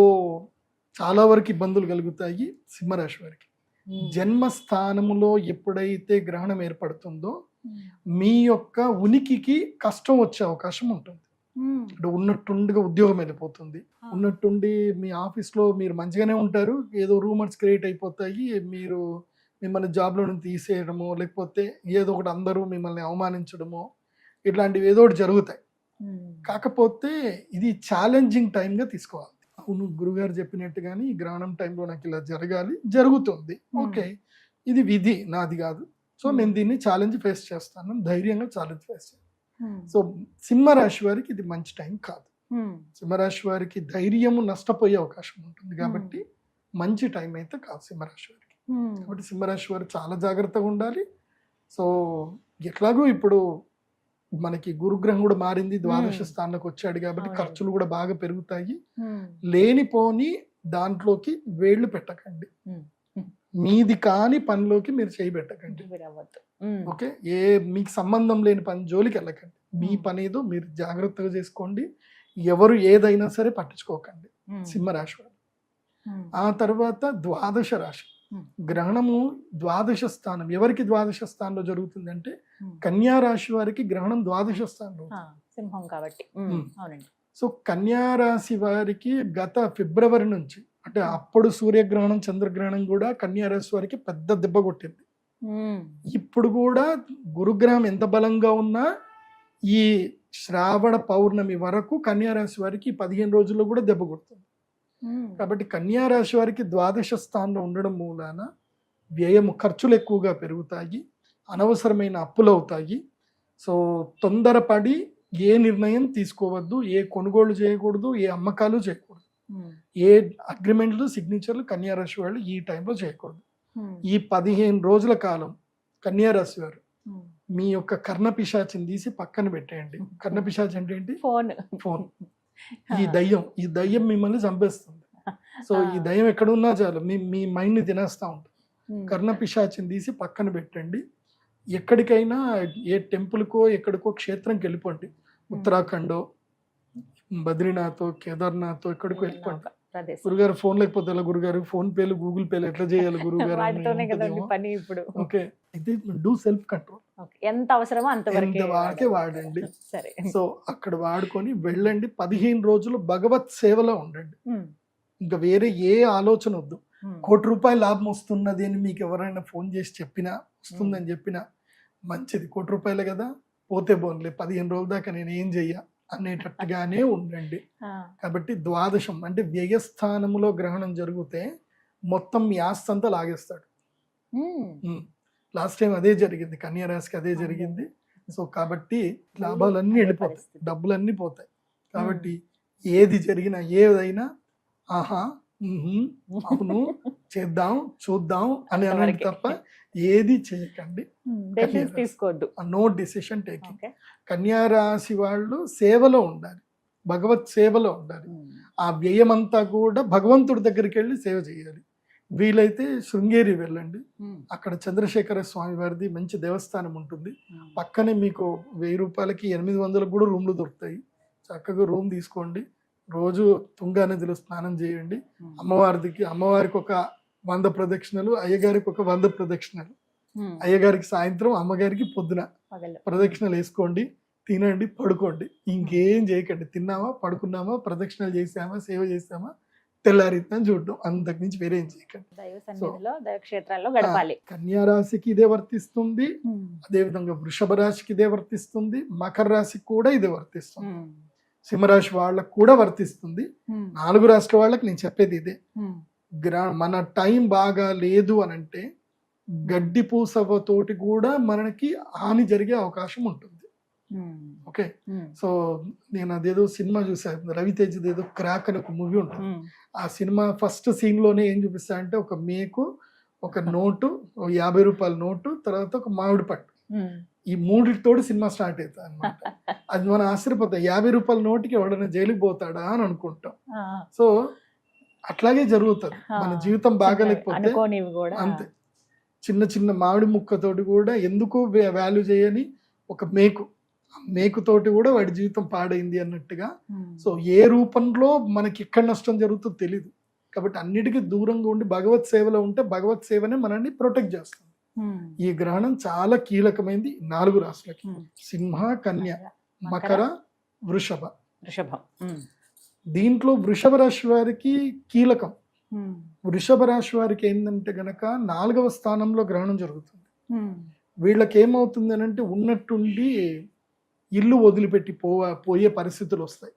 Speaker 3: చాలా వరకు ఇబ్బందులు కలుగుతాయి సింహరాశి వారికి. జన్మస్థానములో ఎప్పుడైతే గ్రహణం ఏర్పడుతుందో మీ యొక్క ఉనికికి కష్టం వచ్చే అవకాశం ఉంటుంది. అంటే ఉన్నట్టుండిగా ఉద్యోగం వెళ్ళిపోతుంది, ఉన్నట్టుండి మీ ఆఫీస్లో మీరు మంచిగానే ఉంటారు, ఏదో రూమర్స్ క్రియేట్ అయిపోతాయి, మీరు మిమ్మల్ని జాబ్లో నుంచి తీసేయడమో లేకపోతే ఏదో ఒకటి అందరూ మిమ్మల్ని అవమానించడమో ఇట్లాంటివి ఏదో ఒకటి జరుగుతాయి. కాకపోతే ఇది ఛాలెంజింగ్ టైంగా తీసుకోవాలి. అవును, గురుగారు చెప్పినట్టుగాని ఈ గ్రహణం టైంలో నాకు ఇలా జరగాలి, జరుగుతుంది, ఓకే ఇది విధి నాది కాదు, సో నేను దీన్ని ఛాలెంజ్ ఫేస్ చేస్తాను, ధైర్యంగా ఛాలెంజ్ ఫేస్ చేస్తాను. సో సింహరాశి వారికి ఇది మంచి టైం కాదు. సింహరాశి వారికి ధైర్యము నష్టపోయే అవకాశం ఉంటుంది, కాబట్టి మంచి టైం అయితే కాదు సింహరాశి వారికి. కాబట్టి సింహరాశి వారు చాలా జాగ్రత్తగా ఉండాలి. సో ఎట్లాగో ఇప్పుడు మనకి గురుగ్రహం కూడా మారింది, ద్వాదశ స్థానంలోకి వచ్చాడు కాబట్టి ఖర్చులు కూడా బాగా పెరుగుతాయి. లేనిపోని దాంట్లోకి వేళ్లు పెట్టకండి, మీది కాని పనిలోకి మీరు చేయి పెట్టకండి. ఓకే, ఏ మీకు సంబంధం లేని పని జోలికి వెళ్ళకండి. మీ పని ఏదో మీరు జాగ్రత్తగా చేసుకోండి, ఎవరు ఏదైనా సరే పట్టించుకోకండి సింహరాశి వారు. ఆ తర్వాత ద్వాదశ రాశి గ్రహణము ద్వాదశ స్థానం ఎవరికి ద్వాదశ స్థానంలో జరుగుతుంది అంటే కన్యా రాశి వారికి గ్రహణం ద్వాదశ స్థానంలో,
Speaker 2: సింహం కాబట్టి.
Speaker 3: సో కన్యా రాశి వారికి గత ఫిబ్రవరి నుంచి అంటే అప్పుడు సూర్యగ్రహణం చంద్రగ్రహణం కూడా కన్యా రాశి వారికి పెద్ద దెబ్బ కొట్టింది. ఇప్పుడు కూడా గురుగ్రహం ఎంత బలంగా ఉన్నా ఈ శ్రావణ పౌర్ణమి వరకు కన్యా రాశి వారికి 15 రోజుల్లో కూడా దెబ్బ కొడుతుంది. కాబట్టి కన్యా రాశి వారికి ద్వాదశ స్థానంలో ఉండడం మూలాన వ్యయము, ఖర్చులు ఎక్కువగా పెరుగుతాయి, అనవసరమైన అప్పులు అవుతాయి. సో తొందరపడి ఏ నిర్ణయం తీసుకోవద్దు, ఏ కొనుగోలు చేయకూడదు, ఏ అమ్మకాలు చేయకూడదు, ఏ అగ్రిమెంట్లు సిగ్నేచర్లు కన్యా రాశి వాళ్ళు ఈ టైంలో చేయకూడదు. ఈ 15 రోజుల కాలం కన్యా రాశి వారు మీ యొక్క కర్ణపిశాచిని తీసి పక్కన పెట్టేయండి. కర్ణపిశాచి అంటే ఏంటి? ఫోన్. ఈ దయ్యం మిమ్మల్ని చంపేస్తుంది. సో ఈ దయ్యం ఎక్కడున్నా చాలు మీ మైండ్ ని తినేస్తా ఉంటుంది. కర్ణపిశాచిని తీసి పక్కన పెట్టండి. ఎక్కడికైనా ఏ టెంపుల్కో ఎక్కడికో క్షేత్రంకి వెళ్ళిపోండి, ఉత్తరాఖండో బద్రీనాథ్ కేదార్నాథ్ ఎక్కడికో వెళ్ళిపోండి. గురుగారు ఫోన్ లేకపోతే ఎలా గురుగారు, ఫోన్ పేలు గూగుల్ పేలు ఎట్లా చేయాలి గురుగారు? ఓకే, ఇది డూ సెల్ఫ్ కంట్రోల్,
Speaker 2: ఎంత అవసరమో
Speaker 3: అంతవరకే వాడండి. సో అక్కడ వాడుకొని వెళ్ళండి. 15 రోజులు భగవత్ సేవలో ఉండండి, ఇంకా వేరే ఏ ఆలోచన వద్దు. ₹1 లాభం వస్తున్నది అని మీకు ఎవరైనా ఫోన్ చేసి చెప్పినా, వస్తుందని చెప్పినా మంచిది, ₹1 కదా పోతే పోన్లే, 15 రోజుల దాకా నేను ఏం చెయ్య అనేటట్టుగానే ఉండండి. కాబట్టి ద్వాదశం అంటే వ్యయస్థానములో గ్రహణం జరిగితే మొత్తం మీ ఆస్తి అంతా లాగేస్తాడు. లాస్ట్ టైం అదే జరిగింది, కన్యా రాశికి అదే జరిగింది. సో కాబట్టి లాభాలన్నీ వెళ్ళిపోతాయి, డబ్బులన్నీ పోతాయి. కాబట్టి ఏది జరిగినా ఏదైనా ఆహా అవును చేద్దాం చూద్దాం అని అనండి తప్ప ఏది చేయకండి,
Speaker 2: తీసుకోవద్దు.
Speaker 3: No decision taking. కన్యా రాశి వాళ్ళు సేవలో ఉండాలి, భగవత్ సేవలో ఉండాలి. ఆ వ్యయం అంతా కూడా భగవంతుడి దగ్గరికి వెళ్ళి సేవ చేయాలి. వీలైతే శృంగేరి వెళ్ళండి, అక్కడ చంద్రశేఖర స్వామి వారిది మంచి దేవస్థానం ఉంటుంది. పక్కనే మీకు ₹1000కి 800 కూడా రూమ్లు దొరుకుతాయి. చక్కగా రూమ్ తీసుకోండి, రోజు తుంగా నదిలో స్నానం చేయండి. అమ్మవారికి ఒక 100 ప్రదక్షిణలు, అయ్యగారికి ఒక 100 ప్రదక్షిణలు. అయ్యగారికి సాయంత్రం, అమ్మగారికి పొద్దున ప్రదక్షిణలు వేసుకోండి, తినండి, పడుకోండి. ఇంకేం చేయకండి. తిన్నామా, పడుకున్నామా, ప్రదక్షిణలు చేసామా, సేవ చేసామా, తెల్లారిద్దాం చూడడం, అంతకు మించి వేరేం చేయకండి. కన్యా రాశికి ఇదే వర్తిస్తుంది, అదే విధంగా వృషభ రాశికి ఇదే వర్తిస్తుంది, మకర రాశికి కూడా ఇదే వర్తిస్తుంది, సింహరాశి వాళ్ళకు కూడా వర్తిస్తుంది. 4 రాష్ట్ర వాళ్ళకి నేను చెప్పేది ఇదే. మన టైం బాగా లేదు అని అంటే గడ్డి పూసవతోటి కూడా మనకి హాని జరిగే అవకాశం ఉంటుంది. ఓకే, సో నేను అదేదో సినిమా చూసాను, రవితేజది ఏదో క్రాక్ అని ఒక మూవీ ఉంటుంది. ఆ సినిమా ఫస్ట్ సీన్ లోనే ఏం చూపిస్తా అంటే ఒక మేకు, ఒక నోటు, 50 రూపాయల నోటు, తర్వాత ఒక మామిడి పట్టు, ఈ మూడితోటి సినిమా స్టార్ట్ అవుతుంది అనమాట. అది మనం ఆశ్చర్యపోతాం, 50 రూపాయల నోటికి ఎవడైనా జైలుకి పోతాడా అని అనుకుంటాం. సో అట్లాగే జరుగుతుంది మన జీవితం బాగాలేకపోతే అంతే. చిన్న చిన్న మామిడి ముక్కతోటి కూడా ఎందుకు వాల్యూ చేయని ఒక మేకుతోటి కూడా వాడి జీవితం పాడైంది అన్నట్టుగా. సో ఏ రూపంలో మనకి ఎక్కడ నష్టం జరుగుతుందో తెలీదు. కాబట్టి అన్నిటికీ దూరంగా ఉండి భగవత్ సేవలో ఉంటే భగవత్ సేవనే మనల్ని ప్రొటెక్ట్ చేస్తుంది. ఈ గ్రహణం చాలా కీలకమైంది 4 రాశులకి, సింహ, కన్య, మకర, వృషభం. దీంట్లో వృషభ రాశి వారికి కీలకం. వృషభ రాశి వారికి ఏంటంటే గనక 4వ స్థానంలో గ్రహణం జరుగుతుంది. వీళ్ళకి ఏమవుతుంది అని అంటే ఉన్నట్టుండి ఇల్లు వదిలిపెట్టి పోయే పరిస్థితులు వస్తాయి.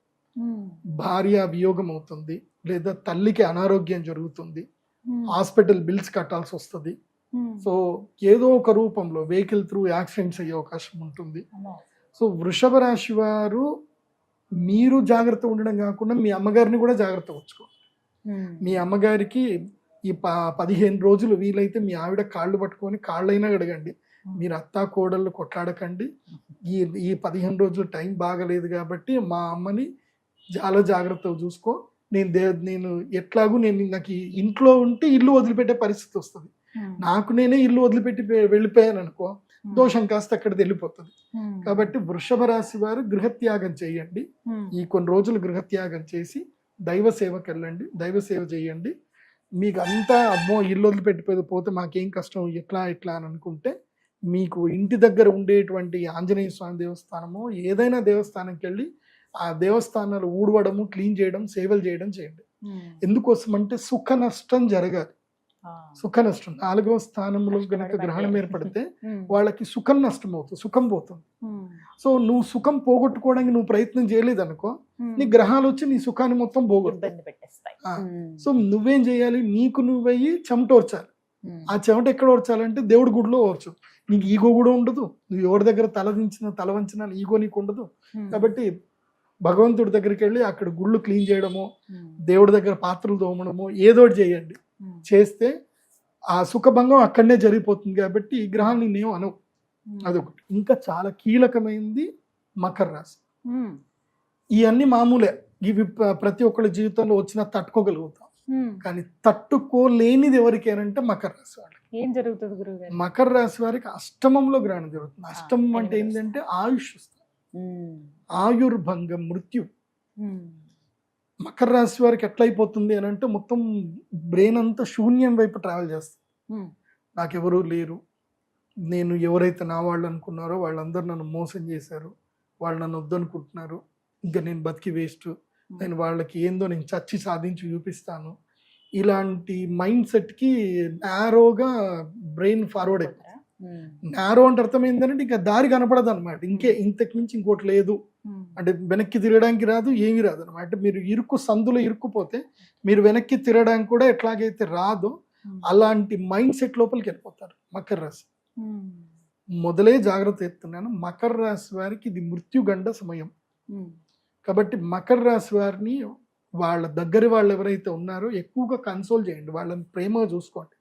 Speaker 3: భార్య వియోగం అవుతుంది, లేదా తల్లికి అనారోగ్యం జరుగుతుంది, హాస్పిటల్ బిల్స్ కట్టాల్సి వస్తుంది. సో ఏదో ఒక రూపంలో వెహికల్ త్రూ యాక్సిడెంట్స్ అయ్యే అవకాశం ఉంటుంది. సో వృషభ రాశి వారు మీరు జాగ్రత్త ఉండడం కాకుండా మీ అమ్మగారిని కూడా జాగ్రత్త ఉంచుకోండి. మీ అమ్మగారికి ఈ 15 రోజులు వీలైతే మీ ఆవిడ కాళ్ళు పట్టుకొని కాళ్ళైనా అడగండి. మీరు అత్తా కోడళ్ళు కొట్లాడకండి. ఈ 15 రోజులు టైం బాగలేదు కాబట్టి మా అమ్మని చాలా జాగ్రత్తగా చూసుకో. నేను ఎట్లాగూ నాకు ఇంట్లో ఉంటే ఇల్లు వదిలిపెట్టే పరిస్థితి వస్తుంది. నాకు నేనే ఇల్లు వదిలిపెట్టి వెళ్ళిపోయాను అనుకో, దోషం కాస్త అక్కడ వెళ్ళిపోతుంది. కాబట్టి వృషభ రాశి వారు గృహత్యాగం చేయండి. ఈ కొన్ని రోజులు గృహత్యాగం చేసి దైవ సేవకి వెళ్ళండి, దైవ సేవ చేయండి. మీకు అంతా అమ్మో ఇల్లు వదిలిపెట్టిపోతే మాకేం కష్టం ఎట్లా అని అనుకుంటే, మీకు ఇంటి దగ్గర ఉండేటువంటి ఆంజనేయ స్వామి దేవస్థానము ఏదైనా దేవస్థానంకి వెళ్ళి ఆ దేవస్థానాలు ఊడవడము, క్లీన్ చేయడం, సేవలు చేయడం చేయండి. ఎందుకోసం అంటే సుఖ నష్టం జరగాలి. సుఖ నష్టం 4వ స్థానంలో గనక గ్రహణం ఏర్పడితే వాళ్ళకి సుఖం నష్టం అవుతుంది, సుఖం పోతుంది. సో నువ్వు సుఖం పోగొట్టుకోవడానికి నువ్వు ప్రయత్నం చేయలేదు అనుకో, నీ గ్రహాలు వచ్చి నీ సుఖాన్ని మొత్తం పోగొట్టుతాయి. సో నువ్వేం చేయాలి, నీకు నువ్వయ్యి చెమటోర్చాలి. ఆ చెమట ఎక్కడ ఓర్చాలంటే దేవుడి గుడిలో ఓర్చు. నీకు ఈగో కూడా ఉండదు, నువ్వు ఎవరి దగ్గర తల వంచిన ఈగో నీకు ఉండదు. కాబట్టి భగవంతుడి దగ్గరికి వెళ్ళి అక్కడ గుళ్ళు క్లీన్ చేయడమో, దేవుడి దగ్గర పాత్రలు తోమడమో ఏదో చేయండి. చేస్తే ఆ సుఖభంగం అక్కడనే జరిగిపోతుంది. కాబట్టి ఈ గ్రహాలు నేనేం అనవు. అదొకటి. ఇంకా చాలా కీలకమైంది మకర రాశి. ఇవన్నీ మామూలే, ఇవి ప్రతి ఒక్కరి జీవితంలో వచ్చినా తట్టుకోగలుగుతాం. కానీ తట్టుకోలేనిది ఎవరికేనంటే మకర రాశి వాళ్ళకి.
Speaker 2: ఏం జరుగుతుంది గురువుగారు?
Speaker 3: మకర రాశి వారికి అష్టమంలో గ్రహణం జరుగుతుంది. అష్టమం అంటే ఏంటంటే ఆయుష్, ఆయుర్భంగం, మృత్యు. మకర రాశి వారికి ఎట్లయిపోతుంది అని అంటే మొత్తం బ్రెయిన్ అంతా శూన్యం వైపు ట్రావెల్ చేస్తుంది. నాకెవరూ లేరు, నేను ఎవరైతే నా వాళ్ళు అనుకున్నారో వాళ్ళందరూ నన్ను మోసం చేశారు, వాళ్ళు నన్ను వద్దనుకుంటున్నారు, ఇంకా నేను బతికి వేస్ట్, నేను వాళ్ళకి ఏందో నేను చచ్చి సాధించి చూపిస్తాను, ఇలాంటి మైండ్ సెట్కి నారోగా బ్రెయిన్ ఫార్వర్డ్ అయిపోతుంది. నారో అంటే అర్థం ఏంటంటే ఇంకా దారి కనపడదు అనమాట. ఇంతకు మించి ఇంకోటి లేదు అంటే వెనక్కి తిరగడానికి రాదు, ఏమీ రాదు అనమాట. అంటే మీరు సందులో ఇరుక్కుపోతే మీరు వెనక్కి తిరగడానికి కూడా ఎట్లాగైతే రాదో అలాంటి మైండ్ సెట్ లోపలికి వెళ్ళిపోతారు మకర రాశి. మొదలే జాగ్రత్త ఎత్తున్నాను, మకర రాశి వారికి ఇది మృత్యుగండ సమయం. కాబట్టి మకర రాశి వారిని వాళ్ళ దగ్గర వాళ్ళు ఎవరైతే ఉన్నారో ఎక్కువగా కన్సోల్ చేయండి, వాళ్ళని ప్రేమగా చూసుకోండి.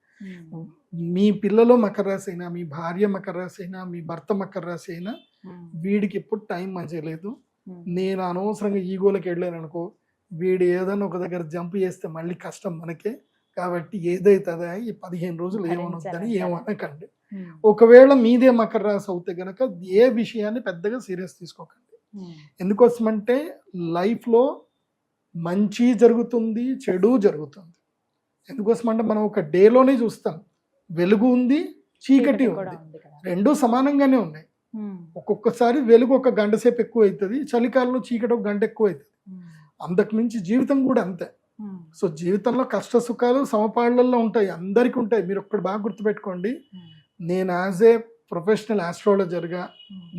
Speaker 3: మీ పిల్లలు మకర రాశి అయినా, మీ భార్య మకర రాశి అయినా, మీ భర్త మకర రాశి అయినా, వీడికి ఎప్పుడు టైం మంచిలేదు, నేను అనవసరంగా ఈగోలకి వెళ్ళాను అనుకో, వీడు ఏదైనా ఒక దగ్గర జంప్ చేస్తే మళ్ళీ కష్టం మనకే. కాబట్టి ఏదైతే ఈ 15 రోజులు ఏమనొద్దని ఏమనకండి. ఒకవేళ మీదే మకర రాశి అవుతే గనక ఏ విషయాన్ని పెద్దగా సీరియస్ తీసుకోకండి. ఎందుకోసమంటే లైఫ్లో మంచి జరుగుతుంది, చెడు జరుగుతుంది. ఎందుకోసమంటే మనం ఒక డేలోనే చూస్తాం, వెలుగు ఉంది, చీకటి ఉంది, రెండూ సమానంగానే ఉన్నాయి. ఒక్కొక్కసారి వెలుగు 1 గంట సేపు ఎక్కువ అవుతుంది, చలికాలంలో చీకటి 1 గంట ఎక్కువ అవుతుంది. అంతకు మించి జీవితం కూడా అంతే. సో జీవితంలో కష్ట సుఖాలు సమపాళ్లలో ఉంటాయి, అందరికీ ఉంటాయి. మీరు ఒక్కటి బాగా గుర్తుపెట్టుకోండి, నేను యాజ్ ఏ ప్రొఫెషనల్ ఆస్ట్రాలజర్గా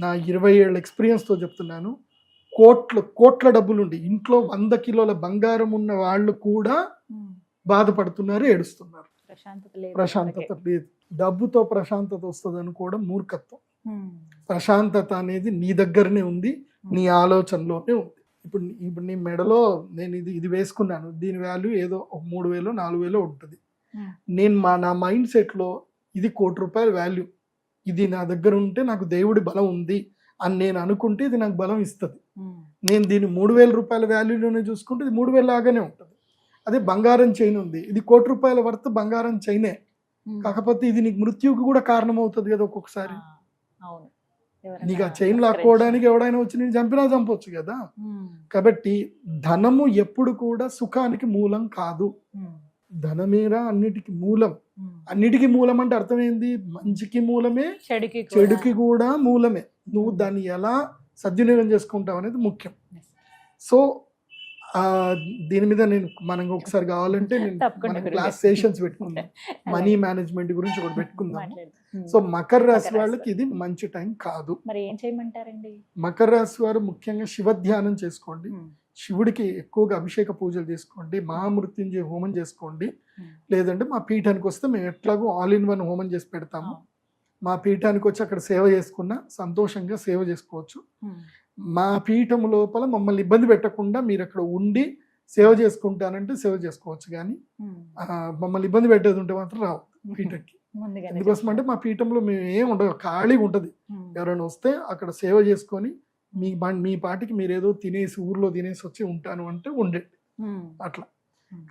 Speaker 3: నా 20 ఏళ్ళ ఎక్స్పీరియన్స్తో చెప్తున్నాను, కోట్ల డబ్బులుండి ఇంట్లో 100 కిలోల బంగారం ఉన్న వాళ్ళు కూడా బాధపడుతున్నారు, ఏడుస్తున్నారు, ప్రశాంతత లేదు. డబ్బుతో ప్రశాంతత వస్తుంది అనుకోవడం మూర్ఖత్వం. ప్రశాంతత అనేది నీ దగ్గరనే ఉంది, నీ ఆలోచనలోనే ఉంది. ఇప్పుడు నీ మెడలో నేను ఇది వేసుకున్నాను, దీని వాల్యూ ఏదో ఒక 3,000 4,000 ఉంటుంది. నేను నా మైండ్ సెట్లో ఇది ₹1,00,00,000 వాల్యూ, ఇది నా దగ్గర ఉంటే నాకు దేవుడి బలం ఉంది అని నేను అనుకుంటే ఇది నాకు బలం ఇస్తుంది. నేను దీన్ని ₹3,000 వాల్యూలోనే చూసుకుంటే ఇది 3,000 లాగానే ఉంటుంది. అదే బంగారం చైన్ ఉంది, ఇది ₹1,00,00,000 వర్త్ బంగారం చైనే, కాకపోతే ఇది నీకు మృత్యువుకి కూడా కారణం అవుతుంది కదా ఒక్కొక్కసారి. నీకు ఆ చైన్ లాక్కోవడానికి ఎవడైనా వచ్చి నేను చంపినా చంపొచ్చు కదా. కాబట్టి ధనము ఎప్పుడు కూడా సుఖానికి మూలం కాదు, ధనమేరా అన్నిటికీ మూలం. అన్నిటికీ మూలం అంటే అర్థమైంది, మంచికి మూలమే చెడుకి కూడా మూలమే. నువ్వు దాన్ని ఎలా సద్వినియోగం చేసుకుంటావు అనేది ముఖ్యం. సో దీని మీద మనం ఒకసారి కావాలంటే మనం క్లాస్ సెషన్స్ పెట్టుకుందాం, మనీ మేనేజ్మెంట్ గురించి ఒకటి పెట్టుకుందాం. సో మకర రాశి వాళ్ళకి ఇది మంచి టైం కాదు.
Speaker 2: మరి ఏం చేయమంటారండి?
Speaker 3: మకర రాశి వారు ముఖ్యంగా శివ ధ్యానం చేసుకోండి, శివుడికి ఎక్కువగా అభిషేక పూజలు చేసుకోండి, మహామృత్యుంజయ హోమం చేసుకోండి. లేదంటే మా పీఠానికి వస్తే మేము ఎట్లాగో ఆల్ ఇన్ వన్ హోమం చేసి పెడతాము. మా పీఠానికి వచ్చి అక్కడ సేవ చేసుకున్నా సంతోషంగా సేవ చేసుకోవచ్చు. మా పీఠం లోపల మమ్మల్ని ఇబ్బంది పెట్టకుండా మీరు అక్కడ ఉండి సేవ చేసుకుంటానంటే సేవ చేసుకోవచ్చు, కానీ మమ్మల్ని ఇబ్బంది పెట్టేది ఉంటే మాత్రం రావు పీఠంకి. ఎందుకోసం అంటే మా పీఠంలో మేము ఏం ఉండదు, ఖాళీగా ఉంటుంది. ఎవరైనా వస్తే అక్కడ సేవ చేసుకొని మీ పాటికి మీరు ఏదో తినేసి ఊర్లో తినేసి వచ్చి ఉంటాను అంటే ఉండండి అట్లా.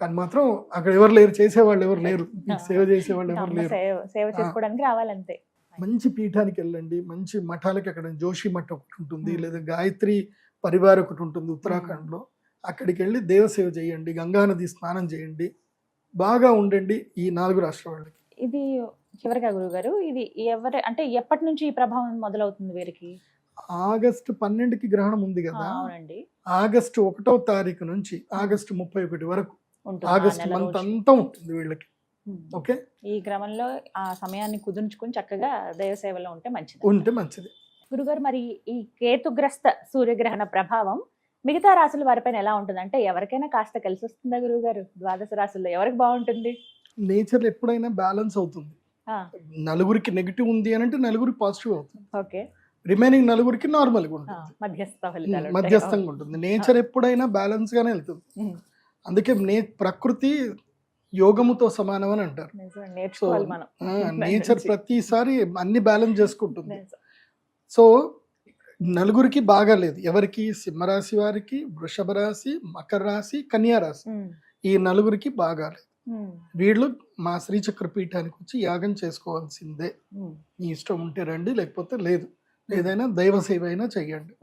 Speaker 3: కానీ మాత్రం అక్కడ ఎవరు లేరు, చేసేవాళ్ళు ఎవరు లేరు, సేవ చేసేవాళ్ళు ఎవరు లేరు.
Speaker 2: సేవ చేసుకోవడానికి రావాలంతే.
Speaker 3: మంచి పీఠానికి వెళ్ళండి, మంచి మఠాలకి. అక్కడ జోషి మఠం ఒకటి ఉంటుంది, లేదా గాయత్రి పరివార్ ఒకటి ఉంటుంది ఉత్తరాఖండ్లో. అక్కడికి వెళ్ళి దేవసేవ చేయండి, గంగానది స్నానం చేయండి, బాగా ఉండండి ఈ 4 రాష్ట్రాల వాళ్ళకి.
Speaker 2: ఇది చివరిగా గురుగారు, ఇది అంటే ఎప్పటి నుంచి ఈ ప్రభావం మొదలవుతుంది వీరికి?
Speaker 3: ఆగస్టు 12కి గ్రహణం ఉంది కదా, ఆగస్టు 1వ తారీఖు నుంచి ఆగస్టు 31 వరకు, ఆగస్టు మంత్ అంతా ఉంటుంది వీళ్ళకి. ఓకే,
Speaker 2: ఈ క్రమంలో ఆ సమయాన్ని కుదుర్చుకుని చక్కగా దైవ సేవలో ఉంటే మంచిది. గురుగారు, మరి ఈ కేతుగ్రస్త సూర్యగ్రహణ ప్రభావం మిగతా రాశుల వారిపైన ఎలా ఉంటుంది? అంటే ఎవరికైనా కాస్త కలిసి వస్తుందా గురువుగారు? ద్వాదశ రాశుల్లో ఎవరికి బాగుంటుంది?
Speaker 3: నేచర్ ఎప్పుడైనా బ్యాలెన్స్ అవుతుంది. నలుగురికి నెగిటివ్ ఉంది అని అంటే నలుగురికి పాజిటివ్ అవుతుంది.
Speaker 2: ఓకే,
Speaker 3: రిమైనింగ్ నలుగురికి నార్మల్ గా ఉంటుంది, మధ్యస్థంగా ఉంటుంది. నేచర్ ఎప్పుడైనా బ్యాలెన్స్ గానే వెళ్తుంది. అందుకే ప్రకృతి యోగముతో సమానం అని అంటారు. సో నేచర్ ప్రతిసారి అన్ని బ్యాలెన్స్ చేసుకుంటుంది. సో నలుగురికి బాగాలేదు, ఎవరికి? సింహరాశి వారికి, వృషభ రాశి, మకర రాశి, కన్యా రాశి, ఈ నలుగురికి బాగాలేదు. వీళ్ళు మా శ్రీచక్ర పీఠానికి వచ్చి యాగం చేసుకోవాల్సిందే. మీ ఇష్టం ఉంటే రండి, లేకపోతే లేదు. ఏదైనా దైవ సేవ అయినా చెయ్యండి.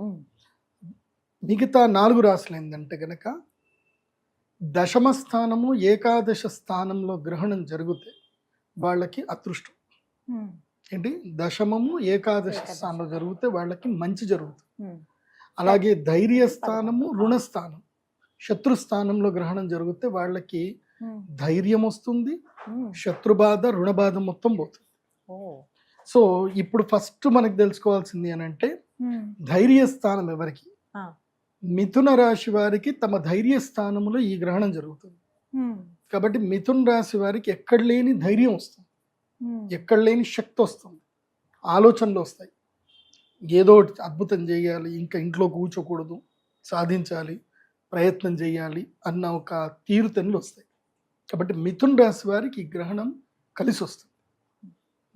Speaker 3: మిగతా 4 రాశులు ఏంటంటే గనక దశమ స్థానము, ఏకాదశ స్థానంలో గ్రహణం జరిగితే వాళ్ళకి అదృష్టం. ఏంటి? దశమము, ఏకాదశ స్థానంలో జరిగితే వాళ్ళకి మంచి జరుగుతుంది. అలాగే ధైర్య స్థానము, రుణస్థానం, శత్రుస్థానంలో గ్రహణం జరిగితే వాళ్ళకి ధైర్యం వస్తుంది, శత్రుబాధ, రుణబాధ మొత్తం పోతుంది. సో ఇప్పుడు ఫస్ట్ మనకు తెలుసుకోవాల్సింది అని అంటే ధైర్య స్థానం ఎవరికి? మిథున రాశి వారికి తమ ధైర్య స్థానంలో ఈ గ్రహణం జరుగుతుంది. కాబట్టి మిథున రాశి వారికి ఎక్కడ లేని ధైర్యం వస్తుంది, ఎక్కడ లేని శక్తి వస్తుంది, ఆలోచనలు వస్తాయి. ఏదో అద్భుతం చేయాలి, ఇంకా ఇంట్లో కూర్చోకూడదు, సాధించాలి, ప్రయత్నం చేయాలి అన్న ఒక తీరుతెన్నులు వస్తాయి. కాబట్టి మిథున రాశి వారికి ఈ గ్రహణం కలిసి వస్తుంది.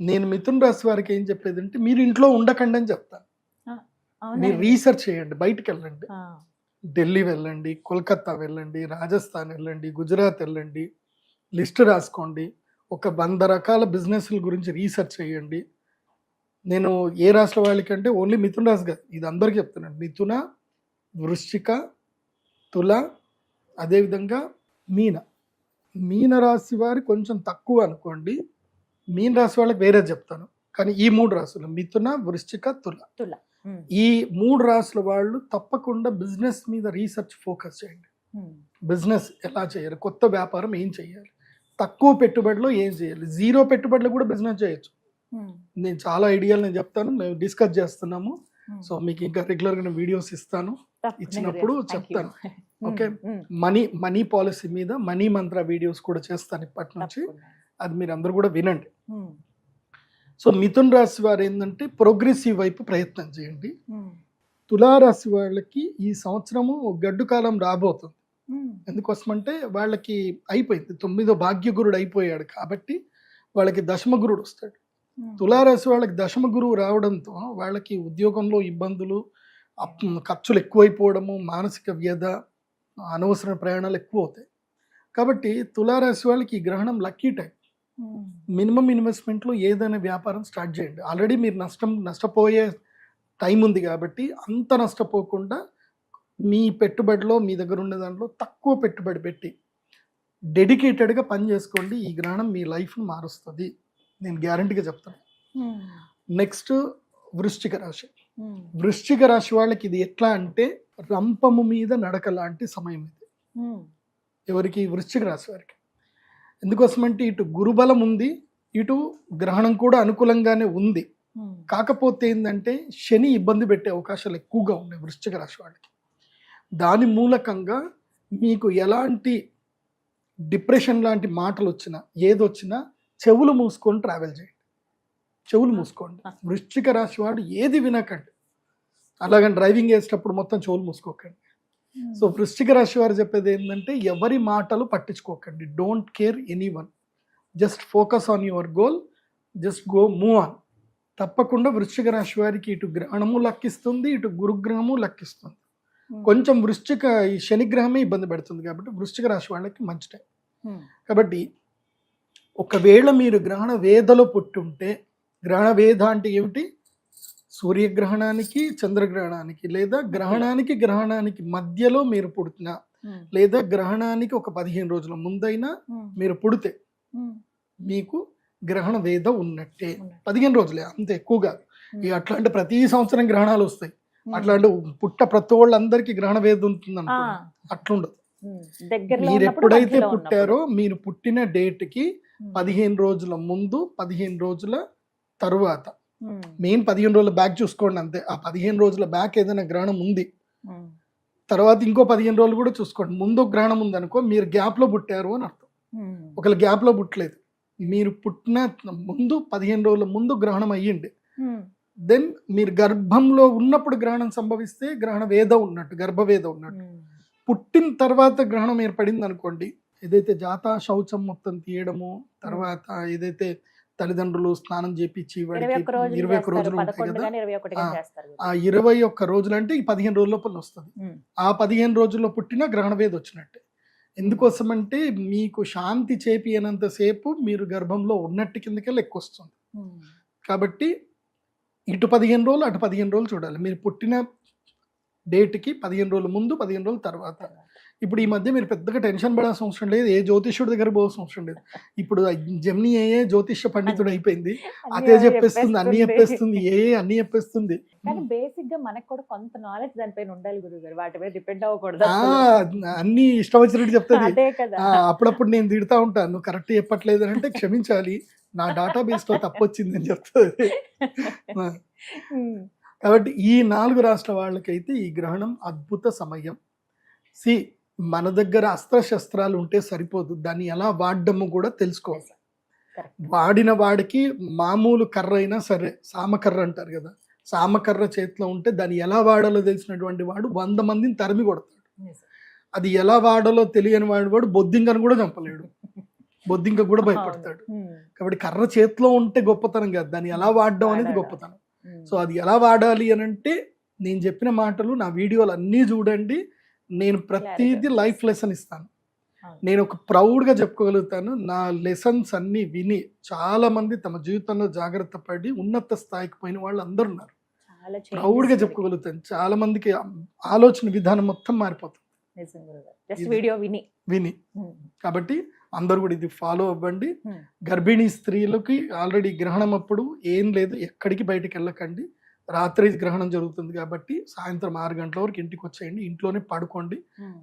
Speaker 3: నేను మిథున రాశి వారికి ఏం చెప్పేదంటే మీరు ఇంట్లో ఉండకండి అని చెప్తాను. మీరు రీసెర్చ్ చేయండి, బయటకు వెళ్ళండి, ఢిల్లీ వెళ్ళండి, కోల్కతా వెళ్ళండి, రాజస్థాన్ వెళ్ళండి, గుజరాత్ వెళ్ళండి, లిస్ట్ రాసుకోండి, ఒక 100 రకాల బిజినెస్ల గురించి రీసెర్చ్ చేయండి. నేను ఏ రాశుల వాళ్ళకంటే ఓన్లీ మిథున రాశి కాదు, ఇది అందరికీ చెప్తున్నాను. మిథున, వృశ్చిక, తుల, అదేవిధంగా మీన రాశి వారి కొంచెం తక్కువ అనుకోండి. మీన రాశి వాళ్ళకి వేరే చెప్తాను, కానీ ఈ 3 రాశులు మిథున, వృశ్చిక, తుల, ఈ 3 రాశుల వాళ్ళు తప్పకుండా బిజినెస్ మీద రీసెర్చ్ ఫోకస్ చేయండి. బిజినెస్ ఎలా చేయాలి, కొత్త వ్యాపారం ఏం చేయాలి, తక్కువ పెట్టుబడిలో ఏం చేయాలి, 0 పెట్టుబడిలో కూడా బిజినెస్ చేయొచ్చు. నేను చాలా ఐడియాలు నేను చెప్తాను, మేము డిస్కస్ చేస్తున్నాము. సో మీకు ఇంకా రెగ్యులర్గా నేను వీడియోస్ ఇస్తాను, ఇచ్చినప్పుడు చెప్తాను. ఓకే, మనీ పాలసీ మీద మనీ మంత్ర వీడియోస్ కూడా చేస్తాను ఇప్పటి నుంచి, అది మీరు అందరూ కూడా వినండి. సో మిథున్ రాశి వారు ఏంటంటే ప్రోగ్రెసివ్ వైపు ప్రయత్నం చేయండి. తులారాశి వాళ్ళకి ఈ సంవత్సరము గడ్డు కాలం రాబోతుంది. ఎందుకోసమంటే వాళ్ళకి అయిపోయింది, 9వ భాగ్యగురుడు అయిపోయాడు కాబట్టి వాళ్ళకి దశమ గురుడు వస్తాడు. తులారాశి వాళ్ళకి దశమ గురువు రావడంతో వాళ్ళకి ఉద్యోగంలో ఇబ్బందులు, ఖర్చులు ఎక్కువైపోవడము, మానసిక వ్యధ, అనవసర ప్రయాణాలు ఎక్కువ అవుతాయి. కాబట్టి తులారాశి వాళ్ళకి ఈ గ్రహణం లక్కీ టైం. మినిమం ఇన్వెస్ట్మెంట్లో ఏదైనా వ్యాపారం స్టార్ట్ చేయండి. ఆల్రెడీ మీరు నష్టపోయే టైం ఉంది కాబట్టి అంత నష్టపోకుండా మీ పెట్టుబడిలో మీ దగ్గర ఉన్న దాంట్లో తక్కువ పెట్టుబడి పెట్టి డెడికేటెడ్గా పని చేసుకోండి. ఈ గ్రహణం మీ లైఫ్ను మారుస్తుంది, నేను గ్యారంటీగా చెప్తాను. నెక్స్ట్ వృశ్చిక రాశి. వృశ్చిక రాశి వాళ్ళకి ఇది ఎట్లా అంటే రంపము మీద నడక లాంటి సమయం ఇది. ఎవరికి? వృశ్చిక రాశి వారికి. ఎందుకోసమంటే ఇటు గురుబలం ఉంది, ఇటు గ్రహణం కూడా అనుకూలంగానే ఉంది. కాకపోతే ఏంటంటే శని ఇబ్బంది పెట్టే అవకాశాలు ఎక్కువగా ఉన్నాయి వృశ్చిక రాశి వాళ్ళకి. దాని మూలకంగా మీకు ఎలాంటి డిప్రెషన్ లాంటి మాటలు వచ్చినా ఏదొచ్చినా చెవులు మూసుకొని ట్రావెల్ చేయండి. చెవులు మూసుకోండి. వృశ్చిక రాశి వాడు ఏది వినకండి. అలాగని డ్రైవింగ్ చేసేటప్పుడు మొత్తం చెవులు మూసుకోకండి. సో వృశ్చిక రాశి వారు చెప్పేది ఏంటంటే ఎవరి మాటలు పట్టించుకోకండి. Don't care anyone, just focus on your goal, just go move on. తప్పకుండా వృశ్చిక రాశి వారికి ఇటు గ్రహణము లక్కిస్తుంది, ఇటు గురుగ్రహము లక్కిస్తుంది. కొంచెం ఈ శనిగ్రహమే ఇబ్బంది పెడుతుంది కాబట్టి వృశ్చిక రాశి వాళ్ళకి మంచి టైం. కాబట్టి ఒకవేళ మీరు గ్రహణ వేదలో పుట్టుంటే, గ్రహణ వేద అంటే ఏమిటి? సూర్యగ్రహణానికి చంద్రగ్రహణానికి లేదా గ్రహణానికి మధ్యలో మీరు పుడుతున్నా లేదా గ్రహణానికి ఒక 15 రోజుల ముందైనా మీరు పుడితే మీకు గ్రహణ వేద ఉన్నట్టే. 15 రోజులే, అంత ఎక్కువ కాదు. అట్లాంటి ప్రతి సంవత్సరం గ్రహణాలు వస్తాయి. అట్లాంటి ప్రతి వాళ్ళందరికీ గ్రహణ వేద ఉంటుంది అనుకో, అట్లుండదు. మీరు ఎప్పుడైతే పుట్టారో మీరు పుట్టిన డేట్కి 15 రోజుల ముందు 15 రోజుల తరువాత, మెయిన్ 15 రోజుల బ్యాక్ చూసుకోండి అంతే. ఆ 15 రోజుల బ్యాక్ ఏదైనా గ్రహణం ఉంది, తర్వాత ఇంకో 15 రోజులు కూడా చూసుకోండి. ముందు గ్రహణం ఉంది అనుకో, మీరు గ్యాప్ లో పుట్టారు అని అర్థం. ఒకవేళ గ్యాప్ లో పుట్టలేదు, మీరు పుట్టిన ముందు 15 రోజుల ముందు గ్రహణం అయ్యింది, దెన్ మీరు గర్భంలో ఉన్నప్పుడు గ్రహణం సంభవిస్తే గ్రహణ వేద ఉన్నట్టు, గర్భవేద ఉన్నట్టు. పుట్టిన తర్వాత గ్రహణం ఏర్పడింది అనుకోండి, ఏదైతే జాతా శౌచం మొత్తం తీయడము, తర్వాత ఏదైతే తల్లిదండ్రులు స్నానం చేపించి 21 రోజులు ఉంటాయి కదా, ఆ 21 రోజులు అంటే ఈ 15 రోజుల లోపల వస్తుంది. ఆ 15 రోజుల్లో పుట్టిన గ్రహణ వేద వచ్చినట్టే. ఎందుకోసమంటే మీకు శాంతి చేపినంతసేపు మీరు గర్భంలో ఉన్నట్టు కిందకే లెక్క వస్తుంది. కాబట్టి ఇటు 15 రోజులు అటు 15 రోజులు చూడాలి. మీరు పుట్టిన డేట్కి 15 రోజుల ముందు 15 రోజుల తర్వాత. ఇప్పుడు ఈ మధ్య మీరు పెద్దగా టెన్షన్ పడాల్సిన అవసరం లేదు, ఏ జ్యోతిష్యుడి దగ్గర పోవాల్సిన అవసరం లేదు. ఇప్పుడు జెమిని ఏ జ్యోతిష్య పండితుడు అయిపోయింది, అదే చెప్పేస్తుంది, అన్ని చెప్పేస్తుంది, అన్ని చెప్పేస్తుంది.
Speaker 2: కానీ బేసిక్ గా మనకు కూడా కొంత నాలెడ్జ్ దానిపైన ఉండాలి గురుగారు, వాటి మీద డిపెండ్ అవ్వకూడదు.
Speaker 3: అన్ని ఇష్టం వచ్చినట్టు చెప్తుంది. అప్పుడప్పుడు నేను తిడతా ఉంటాను, నువ్వు కరెక్ట్ చెప్పట్లేదు అంటే క్షమించాలి, నా డేటాబేస్ లో తప్పొచ్చింది అని చెప్తుంది. కాబట్టి ఈ 4 రాష్ట్ర వాళ్ళకైతే ఈ గ్రహణం అద్భుత సమయం. మన దగ్గర అస్త్రశస్త్రాలు ఉంటే సరిపోదు, దాన్ని ఎలా వాడడము కూడా తెలుసుకోవాలి. వాడిన వాడికి మామూలు కర్ర అయినా సరే, సామకర్ర అంటారు కదా, సామకర్ర చేతిలో ఉంటే దాన్ని ఎలా వాడాలో తెలిసినటువంటి వాడు 100 మందిని తరిమి కొడతాడు. అది ఎలా వాడాలో తెలియని వాడు బొద్దింకను కూడా చంపలేడు, బొద్దింక కూడా భయపడతాడు. కాబట్టి కర్ర చేతిలో ఉంటే గొప్పతనం కాదు, దాన్ని ఎలా వాడడం అనేది గొప్పతనం. సో అది ఎలా వాడాలి అని అంటే నేను చెప్పిన మాటలు, నా వీడియోలు అన్నీ చూడండి. నేను ప్రతిదీ లైఫ్ లెసన్ ఇస్తాను. నేను ఒక ప్రౌడ్గా చెప్పుకోగలుగుతాను, నా లెసన్స్ అన్నీ విని చాలా మంది తమ జీవితంలో జాగ్రత్త పడి ఉన్నత స్థాయికి పోయిన వాళ్ళు అందరు ఉన్నారు. ప్రౌడ్గా చెప్పుకోగలుగుతాను. చాలా మందికి ఆలోచన విధానం మొత్తం మారిపోతుంది విని. కాబట్టి అందరూ కూడా ఇది ఫాలో అవ్వండి. గర్భిణీ స్త్రీలకి ఆల్రెడీ గ్రహణం అప్పుడు ఏం లేదు, ఎక్కడికి బయటకు వెళ్ళకండి. రాత్రి గ్రహణం జరుగుతుంది కాబట్టి సాయంత్రం 6 గంటల వరకు ఇంటికి వచ్చేయండి, ఇంట్లోనే పడుకోండి.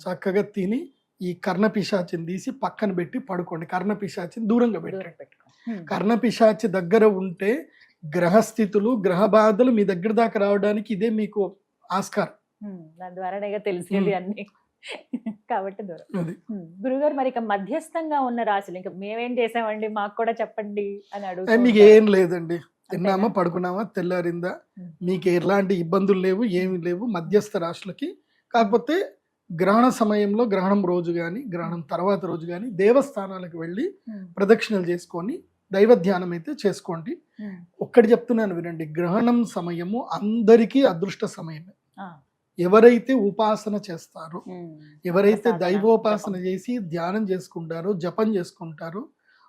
Speaker 3: చక్కగా తిని ఈ కర్ణపిశాచిని తీసి పక్కన పెట్టి పడుకోండి. కర్ణపిశాచిని దూరంగా పెట్టండి. కర్ణపిశాచి దగ్గర ఉంటే గ్రహస్థితులు, గ్రహ బాధలు మీ దగ్గర దాకా రావడానికి ఇదే మీకు ఆస్కారం.
Speaker 2: దాని ద్వారా తెలిసేది అన్ని. కాబట్టి దూరం. గురుగారు, మరి ఇక మధ్యస్థంగా ఉన్న రాశులు ఇంకా మేమేం చేసామండి, మాకు కూడా చెప్పండి అని అడుగుతా.
Speaker 3: మీకు ఏం లేదండి, తిన్నామా పడుకున్నామా తెల్లారిందా, మీకు ఎలాంటి ఇబ్బందులు లేవు, ఏమి లేవు మధ్యస్థ రాశులకి. కాకపోతే గ్రహణ సమయంలో, గ్రహణం రోజు కానీ గ్రహణం తర్వాత రోజు కానీ దేవస్థానాలకు వెళ్ళి ప్రదక్షిణలు చేసుకొని దైవ ధ్యానం అయితే చేసుకోండి. ఒక్కటి చెప్తున్నాను వినండి, గ్రహణం సమయము అందరికీ అదృష్ట సమయమే. ఎవరైతే ఉపాసన చేస్తారో, ఎవరైతే దైవోపాసన చేసి ధ్యానం చేసుకుంటారో, జపం చేసుకుంటారో,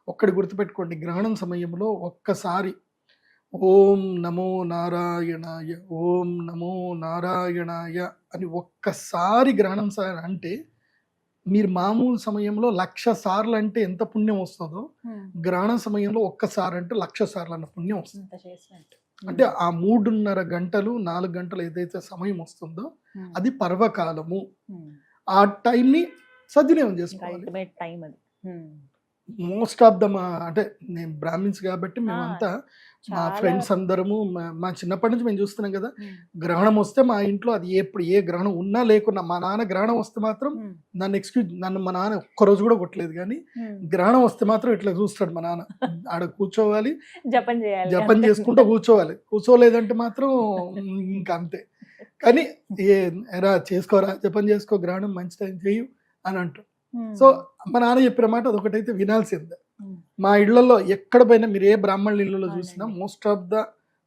Speaker 3: ఒక్కటి గుర్తుపెట్టుకోండి, గ్రహణం సమయంలో ఒక్కసారి ఓం నమో నారాయణాయ, ఓం నమో నారాయణాయ అని ఒక్కసారి గ్రహణం సార్ అంటే, మీరు మామూలు సమయంలో 1,00,000 సార్లు అంటే ఎంత పుణ్యం వస్తుందో, గ్రహణ సమయంలో ఒక్కసారి అంటే 1,00,000 సార్లు అన్న పుణ్యం వస్తుంది. అంటే ఆ 3.5 గంటలు 4 గంటలు ఏదైతే సమయం వస్తుందో అది పర్వకాలము. ఆ టైంని సద్వినియోగం చేసుకోవాలి. మోస్ట్ ఆఫ్ ద అంటే నేను బ్రాహ్మిన్స్ కాబట్టి మేమంతా మా ఫ్రెండ్స్ అందరము మా చిన్నప్పటి నుంచి మేము చూస్తున్నాం కదా, గ్రహణం వస్తే మా ఇంట్లో అది ఎప్పుడు ఏ గ్రహణం ఉన్నా లేకున్నా, మా నాన్న గ్రహణం వస్తే మాత్రం నన్ను మా నాన్న ఒక్కరోజు కూడా కొట్టలేదు, కానీ గ్రహణం వస్తే మాత్రం ఇట్లా చూస్తాడు మా నాన్న. ఆడ కూర్చోవాలి, జపం చేసుకుంటూ కూర్చోవాలి, కూర్చోలేదంటే మాత్రం ఇంకా అంతే. కానీ ఎరా చేసుకోరా, జపం చేసుకో, గ్రహణం మంచి టైం చేయు అని అంటారు. సో మా నాన్న చెప్పిన మాట అదొకటైతే వినాల్సిందే. మా ఇళ్లలో ఎక్కడ పోయినా మీరు ఏ బ్రాహ్మణుల ఇళ్లలో చూసినా మోస్ట్ ఆఫ్ ద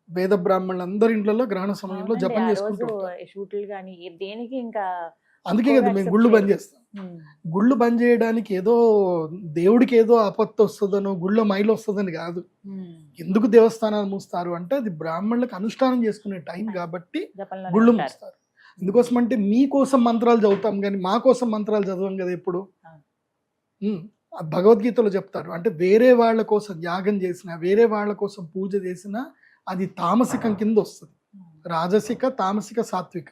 Speaker 3: వేద బ్రాహ్మణులు అందరి ఇంట్లో గ్రహణ సమయంలో జపం చేసుకుంటారు. అందుకే కదా మేము గుళ్ళు బంద్ చేస్తాం. గుళ్ళు బంద్ చేయడానికి ఏదో దేవుడికి ఏదో ఆపత్తి వస్తుందనో, గుళ్ళో మైలు వస్తుందని కాదు. ఎందుకు దేవస్థానాలు మూస్తారు అంటే అది బ్రాహ్మణులకు అనుష్ఠానం చేసుకునే టైం కాబట్టి గుళ్ళు మూస్తారు. ఎందుకోసం అంటే మీకోసం మంత్రాలు చదువుతాం కానీ మా కోసం మంత్రాలు చదవం కదా ఎప్పుడు. భగవద్గీతలో చెప్తారు, అంటే వేరే వాళ్ళ కోసం యాగం చేసినా, వేరే వాళ్ళ కోసం పూజ చేసినా అది తామసికం కింద వస్తుంది. రాజసిక, తామసిక, సాత్విక.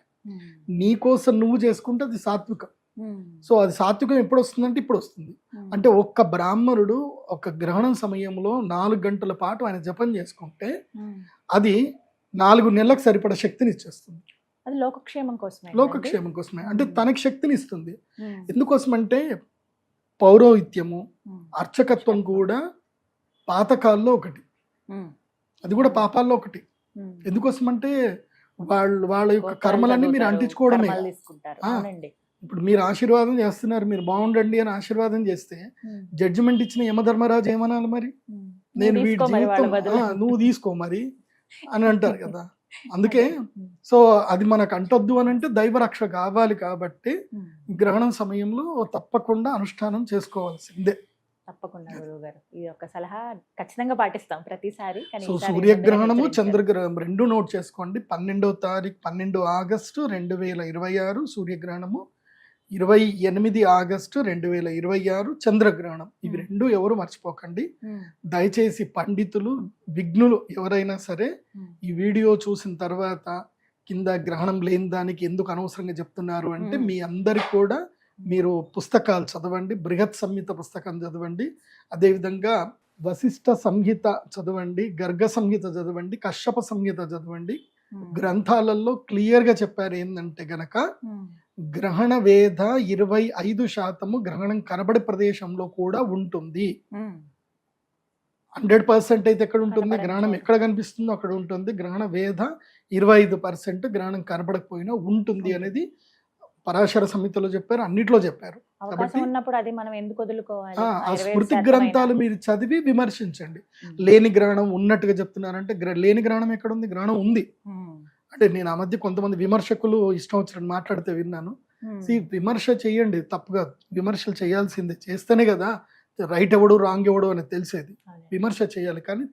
Speaker 3: నీ కోసం నువ్వు చేసుకుంటే అది సాత్వికం. సో అది సాత్వికం ఎప్పుడు వస్తుందంటే ఇప్పుడు వస్తుంది. అంటే ఒక్క బ్రాహ్మణుడు ఒక గ్రహణం సమయంలో 4 గంటల పాటు ఆయన జపం చేసుకుంటే అది 4 నెలలకు సరిపడా శక్తిని ఇచ్చేస్తుంది.
Speaker 2: అది లోకక్షేమం
Speaker 3: కోసమే. అంటే తనకి శక్తిని ఇస్తుంది. ఎందుకోసం అంటే పౌరోహిత్యము, అర్చకత్వం కూడా పాతకాల్లో ఒకటి, అది కూడా పాపాల్లో ఒకటి. ఎందుకోసం అంటే వాళ్ళ యొక్క కర్మలన్నీ మీరు అంటించుకోవడమే. ఇప్పుడు మీరు ఆశీర్వాదం చేస్తున్నారు, మీరు బాగుండండి అని ఆశీర్వాదం చేస్తే జడ్జిమెంట్ ఇచ్చిన యమధర్మరాజు ఏమనాలి మరి, నేను వీడి జీవితం నువ్వు తీసుకో మరి అని అంటారు కదా. అందుకే సో అది మనకు అంటొద్దు అని అంటే దైవరక్ష కావాలి కాబట్టి గ్రహణం సమయంలో తప్పకుండా అనుష్ఠానం చేసుకోవాల్సిందే.
Speaker 2: తప్పకుండా గురువుగారు, ఇది ఒక సలహా ఖచ్చితంగా పాటిస్తాం ప్రతిసారి.
Speaker 3: సో సూర్యగ్రహణము, చంద్రగ్రహణం 2 నోట్ చేసుకోండి. 12వ తారీఖు 12 ఆగస్టు 2026 సూర్యగ్రహణము, 28 ఆగస్టు 2026 చంద్రగ్రహణం. ఇవి 2 ఎవరు మర్చిపోకండి. దయచేసి పండితులు, విఘ్నులు ఎవరైనా సరే ఈ వీడియో చూసిన తర్వాత కింద గ్రహణం లేని దానికి ఎందుకు అనవసరంగా చెప్తున్నారు అంటే, మీ అందరికి కూడా మీరు పుస్తకాలు చదవండి, బృహత్ సంహిత పుస్తకం చదవండి, అదేవిధంగా వశిష్ఠ సంహిత చదవండి, గర్గ సంహిత చదవండి, కశ్యప సంహిత చదవండి. గ్రంథాలలో క్లియర్గా చెప్పారు ఏంటంటే గనక గ్రహణ వేద 25% గ్రహణం కనబడే ప్రదేశంలో కూడా ఉంటుంది. 100% అయితే ఎక్కడ ఉంటుంది, గ్రహణం ఎక్కడ కనిపిస్తుందో అక్కడ ఉంటుంది. గ్రహణ వేద 25% గ్రహణం కనబడకపోయినా ఉంటుంది అనేది పరాశర సంహితలో చెప్పారు, అన్నిట్లో చెప్పారు. కాబట్టి ఆ స్మృతి గ్రంథాలు మీరు చదివి విమర్శించండి. లేని గ్రహణం ఉన్నట్టుగా చెప్తున్నారంటే లేని గ్రహణం ఎక్కడ ఉంది, గ్రహణం ఉంది. అంటే నేను ఆ మధ్య కొంతమంది విమర్శకులు ఇష్టం వచ్చినట్టు మాట్లాడితే విన్నాను. విమర్శ చేయండి, తప్పుగా విమర్శలు చేయాల్సిందే, చేస్తేనే కదా రైట్ ఎవడు రాంగ్ ఎవడు అని తెలిసేది. విమర్శ చేయాలి కానీ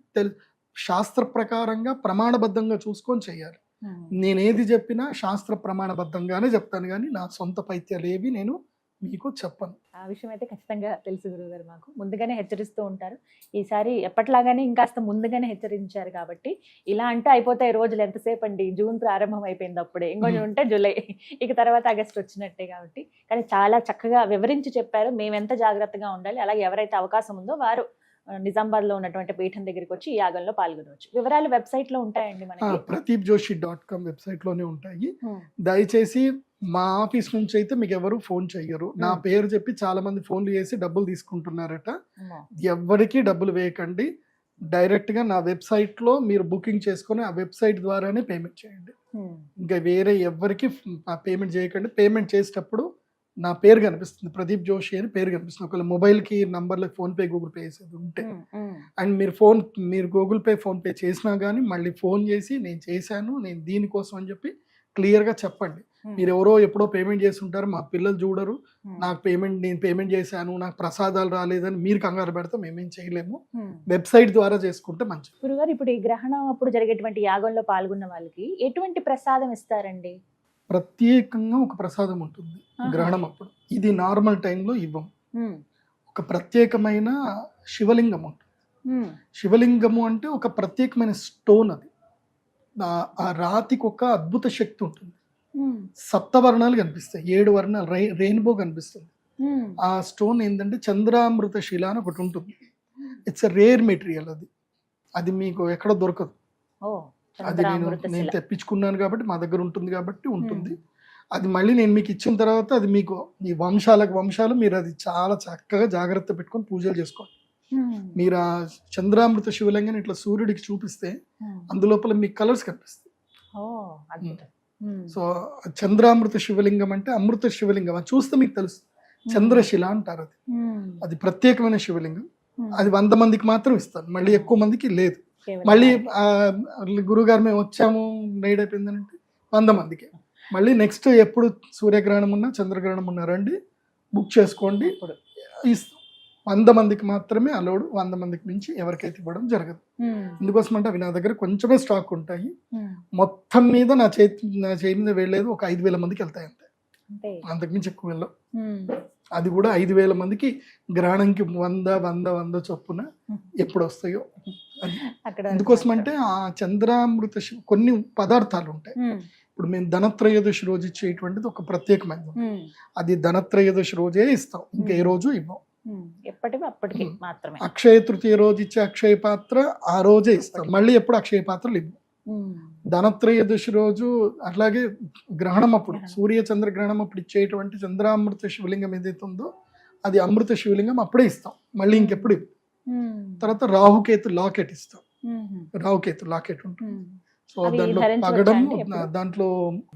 Speaker 3: శాస్త్ర ప్రకారంగా ప్రమాణబద్ధంగా చూసుకొని చేయాలి. నేనేది చెప్పినా శాస్త్ర ప్రమాణబద్ధంగానే చెప్తాను కానీ నా సొంత పైత్యాలు ఏవి నేను మీకు చెప్పను.
Speaker 2: ఆ విషయం అయితే ఖచ్చితంగా తెలుసు గురువుగారు, మాకు ముందుగానే హెచ్చరిస్తూ ఉంటారు. ఈసారి ఎప్పట్లాగానే ఇంకాస్త ముందుగానే హెచ్చరించారు కాబట్టి ఇలా అంటే అయిపోతాయి రోజులు, ఎంతసేపు అండి, జూన్ ప్రారంభం అయిపోయింది అప్పుడే, ఇంకొంచెం ఉంటే జూలై, ఇక తర్వాత ఆగస్ట్ వచ్చినట్టే. కాబట్టి కానీ చాలా చక్కగా వివరించి చెప్పారు మేమెంత జాగ్రత్తగా ఉండాలి. అలాగే ఎవరైతే అవకాశం ఉందో వారు నిజామాబాద్ లో ఉన్నటువంటి పీఠం దగ్గరికి వచ్చి ఈ యాగంలో పాల్గొనవచ్చు. వివరాలు వెబ్సైట్ లో ఉంటాయండి మనకి,
Speaker 3: pradeepjoshi.com వెబ్సైట్ లోనే ఉంటాయి. దయచేసి మా ఆఫీస్ నుంచి అయితే మీకు ఎవరు ఫోన్ చెయ్యరు. నా పేరు చెప్పి చాలా మంది ఫోన్లు చేసి డబ్బులు తీసుకుంటున్నారట. ఎవరికి డబ్బులు వేయకండి. డైరెక్ట్గా నా వెబ్సైట్లో మీరు బుకింగ్ చేసుకొని ఆ వెబ్సైట్ ద్వారానే పేమెంట్ చేయండి. ఇంకా వేరే ఎవరికి పేమెంట్ చేయకండి. పేమెంట్ చేసేటప్పుడు నా పేరు కనిపిస్తుంది, ప్రదీప్ జోషి అని పేరు కనిపిస్తుంది. ఒకవేళ మొబైల్కి నంబర్లో ఫోన్పే గూగుల్ పే వేసేది ఉంటే, అండ్ మీరు గూగుల్ పే ఫోన్పే చేసినా కానీ మళ్ళీ ఫోన్ చేసి నేను చేశాను, నేను దీనికోసం అని చెప్పి క్లియర్గా చెప్పండి. మీరు ఎవరో ఎప్పుడో పేమెంట్ చేసి ఉంటారు, మా పిల్లలు చూడరు, నేను పేమెంట్ చేశాను, నాకు ప్రసాదాలు రాలేదని మీరు కంగారు పెడితే మేమేం చేయలేము. వెబ్సైట్ ద్వారా చేసుకుంటే మంచిది.
Speaker 2: గురుగారు, ఇప్పుడు ఈ గ్రహణం అప్పుడు జరిగేటువంటి యాగంలో పాల్గొన్న వాళ్ళకి ఎటువంటి ప్రసాదం ఇస్తారండి?
Speaker 3: ప్రత్యేకంగా ఒక ప్రసాదం ఉంటుంది గ్రహణం అప్పుడు. ఇది నార్మల్ టైంలో ఇవ్వం. ఒక ప్రత్యేకమైన శివలింగం ఉంటుంది. శివలింగము అంటే ఒక ప్రత్యేకమైన స్టోన్. అది ఆ రాతికి ఒక అద్భుత శక్తి ఉంటుంది. సప్తవర్ణాలు కనిపిస్తాయి, 7 వర్ణాలు, రెయిన్బో కనిపిస్తుంది. ఆ స్టోన్ ఏంటంటే చంద్రామృత శిల అని ఒకటి ఉంటుంది. It's a rare material. అది మీకు ఎక్కడ దొరకదు. అది నేను తెప్పించుకున్నాను కాబట్టి మా దగ్గర ఉంటుంది కాబట్టి ఉంటుంది. అది మళ్ళీ నేను మీకు ఇచ్చిన తర్వాత అది మీకు ఈ వంశాలు మీరు అది చాలా చక్కగా జాగ్రత్త పెట్టుకొని పూజలు చేసుకోండి. మీరు ఆ చంద్రామృత శివలింగాన్ని ఇట్లా సూర్యుడికి చూపిస్తే అందులోపల మీకు కలర్స్ కనిపిస్తాయి. సో చంద్రామృత శివలింగం అంటే అమృత శివలింగం. అది చూస్తే మీకు తెలుస్తుంది. చంద్రశిల అంటారు. అది ప్రత్యేకమైన శివలింగం. అది 100 మందికి మాత్రం ఇస్తాను, మళ్ళీ ఎక్కువ మందికి లేదు. మళ్ళీ గురుగారు మేము వచ్చాము నైట్ అయిపోయిందంటే 100 మందికి. మళ్ళీ నెక్స్ట్ ఎప్పుడు సూర్యగ్రహణం ఉన్నా చంద్రగ్రహణం ఉన్నా రండి, బుక్ చేసుకోండి. 100 మందికి మాత్రమే అలౌడ్. 100 మందికి మించి ఎవరికైతే ఇవ్వడం జరగదు. ఎందుకోసం అంటే అవి నా దగ్గర కొంచెమే స్టాక్ ఉంటాయి. మొత్తం మీద నా చేయి మీద వెళ్ళలేదు ఒక 5,000 మందికి వెళ్తాయి అంతే, అంతకుమించి ఎక్కువ వెళ్ళవు. అది కూడా 5,000 మందికి గ్రహణంకి 100 చొప్పున ఎప్పుడు వస్తాయో. ఎందుకోసం అంటే ఆ చంద్రామృత కొన్ని పదార్థాలు ఉంటాయి. ఇప్పుడు మేము ధనత్రయోదశి రోజు ఇచ్చేటువంటిది ఒక ప్రత్యేకమైనది. అది ధనత్రయోదశి రోజే ఇస్తాం, ఇంకా ఏ రోజు ఇవ్వం.
Speaker 2: అప్పటికి మాత్రమే.
Speaker 3: అక్షయ తృతీయ రోజు ఇచ్చే అక్షయ పాత్ర ఆ రోజే ఇస్తాం, మళ్ళీ ఎప్పుడు అక్షయ పాత్రలు ఇవ్వం. ధనత్రయోదశి రోజు అట్లాగే గ్రహణం అప్పుడు సూర్య చంద్ర గ్రహణం అప్పుడు ఇచ్చేటువంటి చంద్రామృత శివలింగం ఏదైతే ఉందో అది అమృత శివలింగం అప్పుడే ఇస్తాం, మళ్ళీ ఇంకెప్పుడు. తర్వాత రాహుకేతు లాకెట్ ఇస్తాం. రాహుకేతు లాకెట్ ఉంటుంది. సో దాంట్లో పగడం, దాంట్లో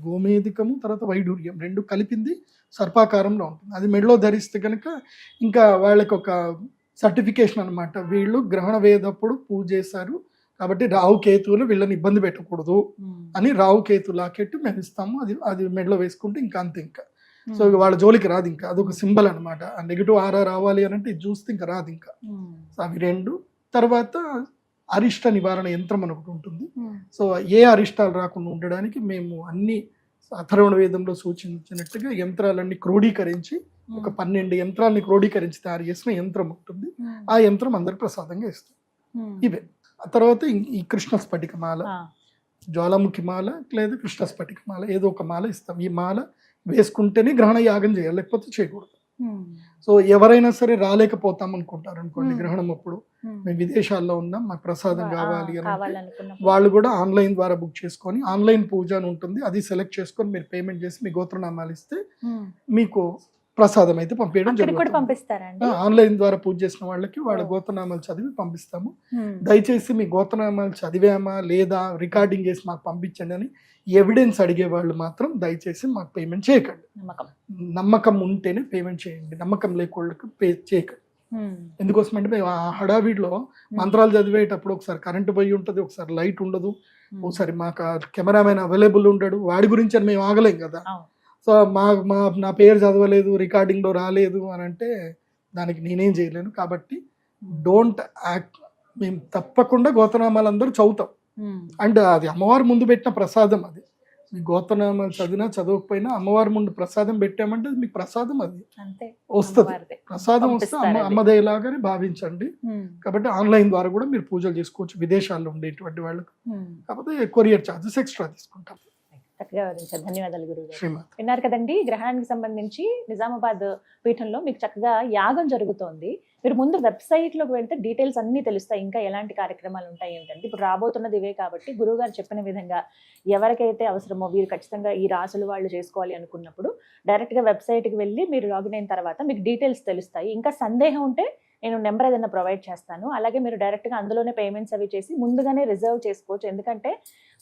Speaker 3: గోమేధికము, తర్వాత వైడూర్యం 2 కలిపింది సర్పాకారంలో ఉంటుంది. అది మెడలో ధరిస్తే కనుక ఇంకా వాళ్ళకి ఒక సర్టిఫికేషన్ అనమాట, వీళ్ళు గ్రహణ వేదప్పుడు పూజ చేశారు కాబట్టి రాహుకేతువులు వీళ్ళని ఇబ్బంది పెట్టకూడదు అని రాహుకేతు లాకెట్ మేము ఇస్తాము. అది మెడలో వేసుకుంటే ఇంకా అంతే. ఇంకా సో వాళ్ళ జోలికి రాదు. ఇంకా అదొక సింబల్ అనమాట. ఆ నెగిటివ్ ఆరా రావాలి అని అంటే ఇది చూస్తే ఇంకా రాదు. ఇంకా సో అవి 2. తర్వాత అరిష్ట నివారణ యంత్రం అని ఒకటి ఉంటుంది. సో ఏ అరిష్టాలు రాకుండా ఉండడానికి మేము అన్ని అథర్వణ వేదంలో సూచించినట్టుగా యంత్రాలన్నీ క్రోడీకరించి ఒక 12 యంత్రాలని క్రోడీకరించి తయారు చేసిన యంత్రం ఉంటుంది. ఆ యంత్రం అందరికి ప్రసాదంగా ఇస్తాం. ఇవే. ఆ తర్వాత ఈ కృష్ణ స్ఫటిక మాల, జ్వాలాముఖి మాల లేదా కృష్ణ స్ఫటిక మాల ఏదో ఒక మాల ఇస్తాం. ఈ మాల వేసుకుంటేనే గ్రహణ యాగం చేయాలి, లేకపోతే చేయకూడదు. సో ఎవరైనా సరే రాలేకపోతాం అనుకుంటారు అనుకోండి, గ్రహణం అప్పుడు మేము విదేశాల్లో ఉన్నాం మాకు ప్రసాదం కావాలి అని వాళ్ళు కూడా ఆన్లైన్ ద్వారా బుక్ చేసుకొని ఆన్లైన్ పూజ అని ఉంటుంది, అది సెలెక్ట్ చేసుకొని మీరు పేమెంట్ చేసి మీ గోత్రనామాలు ఇస్తే మీకు ప్రసాదం అయితే పంపించడం జరుగుతుంది. ఆన్లైన్ ద్వారా పూజ చేసిన వాళ్ళకి వాళ్ళ గోత్రనామాలు చదివి పంపిస్తాము. దయచేసి మీ గోత్రనామాలు చదివామా లేదా రికార్డింగ్ చేసి మాకు పంపించండి అని ఎవిడెన్స్ అడిగే వాళ్ళు మాత్రం దయచేసి మాకు పేమెంట్ చేయకండి. నమ్మకం ఉంటేనే పేమెంట్ చేయండి, నమ్మకం లేకోళ్ళకి పే చేయకండి. ఎందుకోసం అంటే మేము ఆ హడావిడిలో మంత్రాలు చదివేటప్పుడు ఒకసారి కరెంటు పోయి ఉంటుంది, ఒకసారి లైట్ ఉండదు, ఒకసారి మాకు కెమెరామెన్ అవైలబుల్ ఉండడు. వాడి గురించి అని మేము ఆగలేం కదా. సో నా పేరు చదవలేదు, రికార్డింగ్లో రాలేదు అని అంటే దానికి నేనేం చేయలేను. కాబట్టి డోంట్ యాక్ట్. మేము తప్పకుండా గోత్రనామాలు అందరూ చదువుతాం. అండ్ అది అమ్మవారి ముందు పెట్టిన ప్రసాదం. అది మీ గోత్రనామాలు చదివినా చదవకపోయినా అమ్మవారి ముందు ప్రసాదం పెట్టామంటే అది మీకు ప్రసాదం, అది వస్తుంది. ప్రసాదం వస్తే అమ్మదయ్యలాగానే భావించండి. కాబట్టి ఆన్లైన్ ద్వారా కూడా మీరు పూజలు చేసుకోవచ్చు విదేశాల్లో ఉండేటువంటి వాళ్ళకు. కాకపోతే కొరియర్ ఛార్జెస్ ఎక్స్ట్రా తీసుకుంటాం.
Speaker 2: చక్కగా వివరించారు, ధన్యవాదాలు గురువు. విన్నారు కదండి, గ్రహణానికి సంబంధించి నిజామాబాద్ పీఠంలో మీకు చక్కగా యాగం జరుగుతోంది. మీరు ముందు వెబ్సైట్ లోకి వెళ్తే డీటెయిల్స్ అన్ని తెలుస్తాయి, ఇంకా ఎలాంటి కార్యక్రమాలు ఉంటాయి ఏంటంటే. ఇప్పుడు రాబోతున్నది ఇవే కాబట్టి గురువు గారు చెప్పిన విధంగా ఎవరికైతే అవసరమో వీరు ఖచ్చితంగా ఈ రాసులు వాళ్ళు చేసుకోవాలి అనుకున్నప్పుడు డైరెక్ట్ గా వెబ్సైట్ కి వెళ్ళి మీరు లాగిన్ అయిన తర్వాత మీకు డీటెయిల్స్ తెలుస్తాయి. ఇంకా సందేహం ఉంటే నేను నెంబర్ ఏదైనా ప్రొవైడ్ చేస్తాను. అలాగే మీరు డైరెక్ట్గా అందులోనే పేమెంట్స్ అవి చేసి ముందుగానే రిజర్వ్ చేసుకోవచ్చు. ఎందుకంటే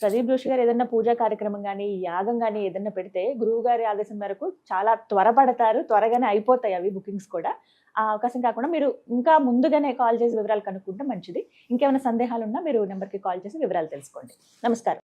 Speaker 2: ప్రదీప్ జోషి గారు ఏదైనా పూజా కార్యక్రమం కానీ యాగం కానీ ఏదైనా పెడితే గురువు గారి ఆదేశం మేరకు చాలా త్వరపడతారు, త్వరగానే అయిపోతాయి అవి బుకింగ్స్ కూడా. ఆ అవకాశం కాకుండా మీరు ఇంకా ముందుగానే కాల్ చేసి వివరాలు కనుక్కుంటే మంచిది. ఇంకేమైనా సందేహాలు ఉన్నా మీరు నెంబర్కి కాల్ చేసి వివరాలు తెలుసుకోండి. నమస్కారం.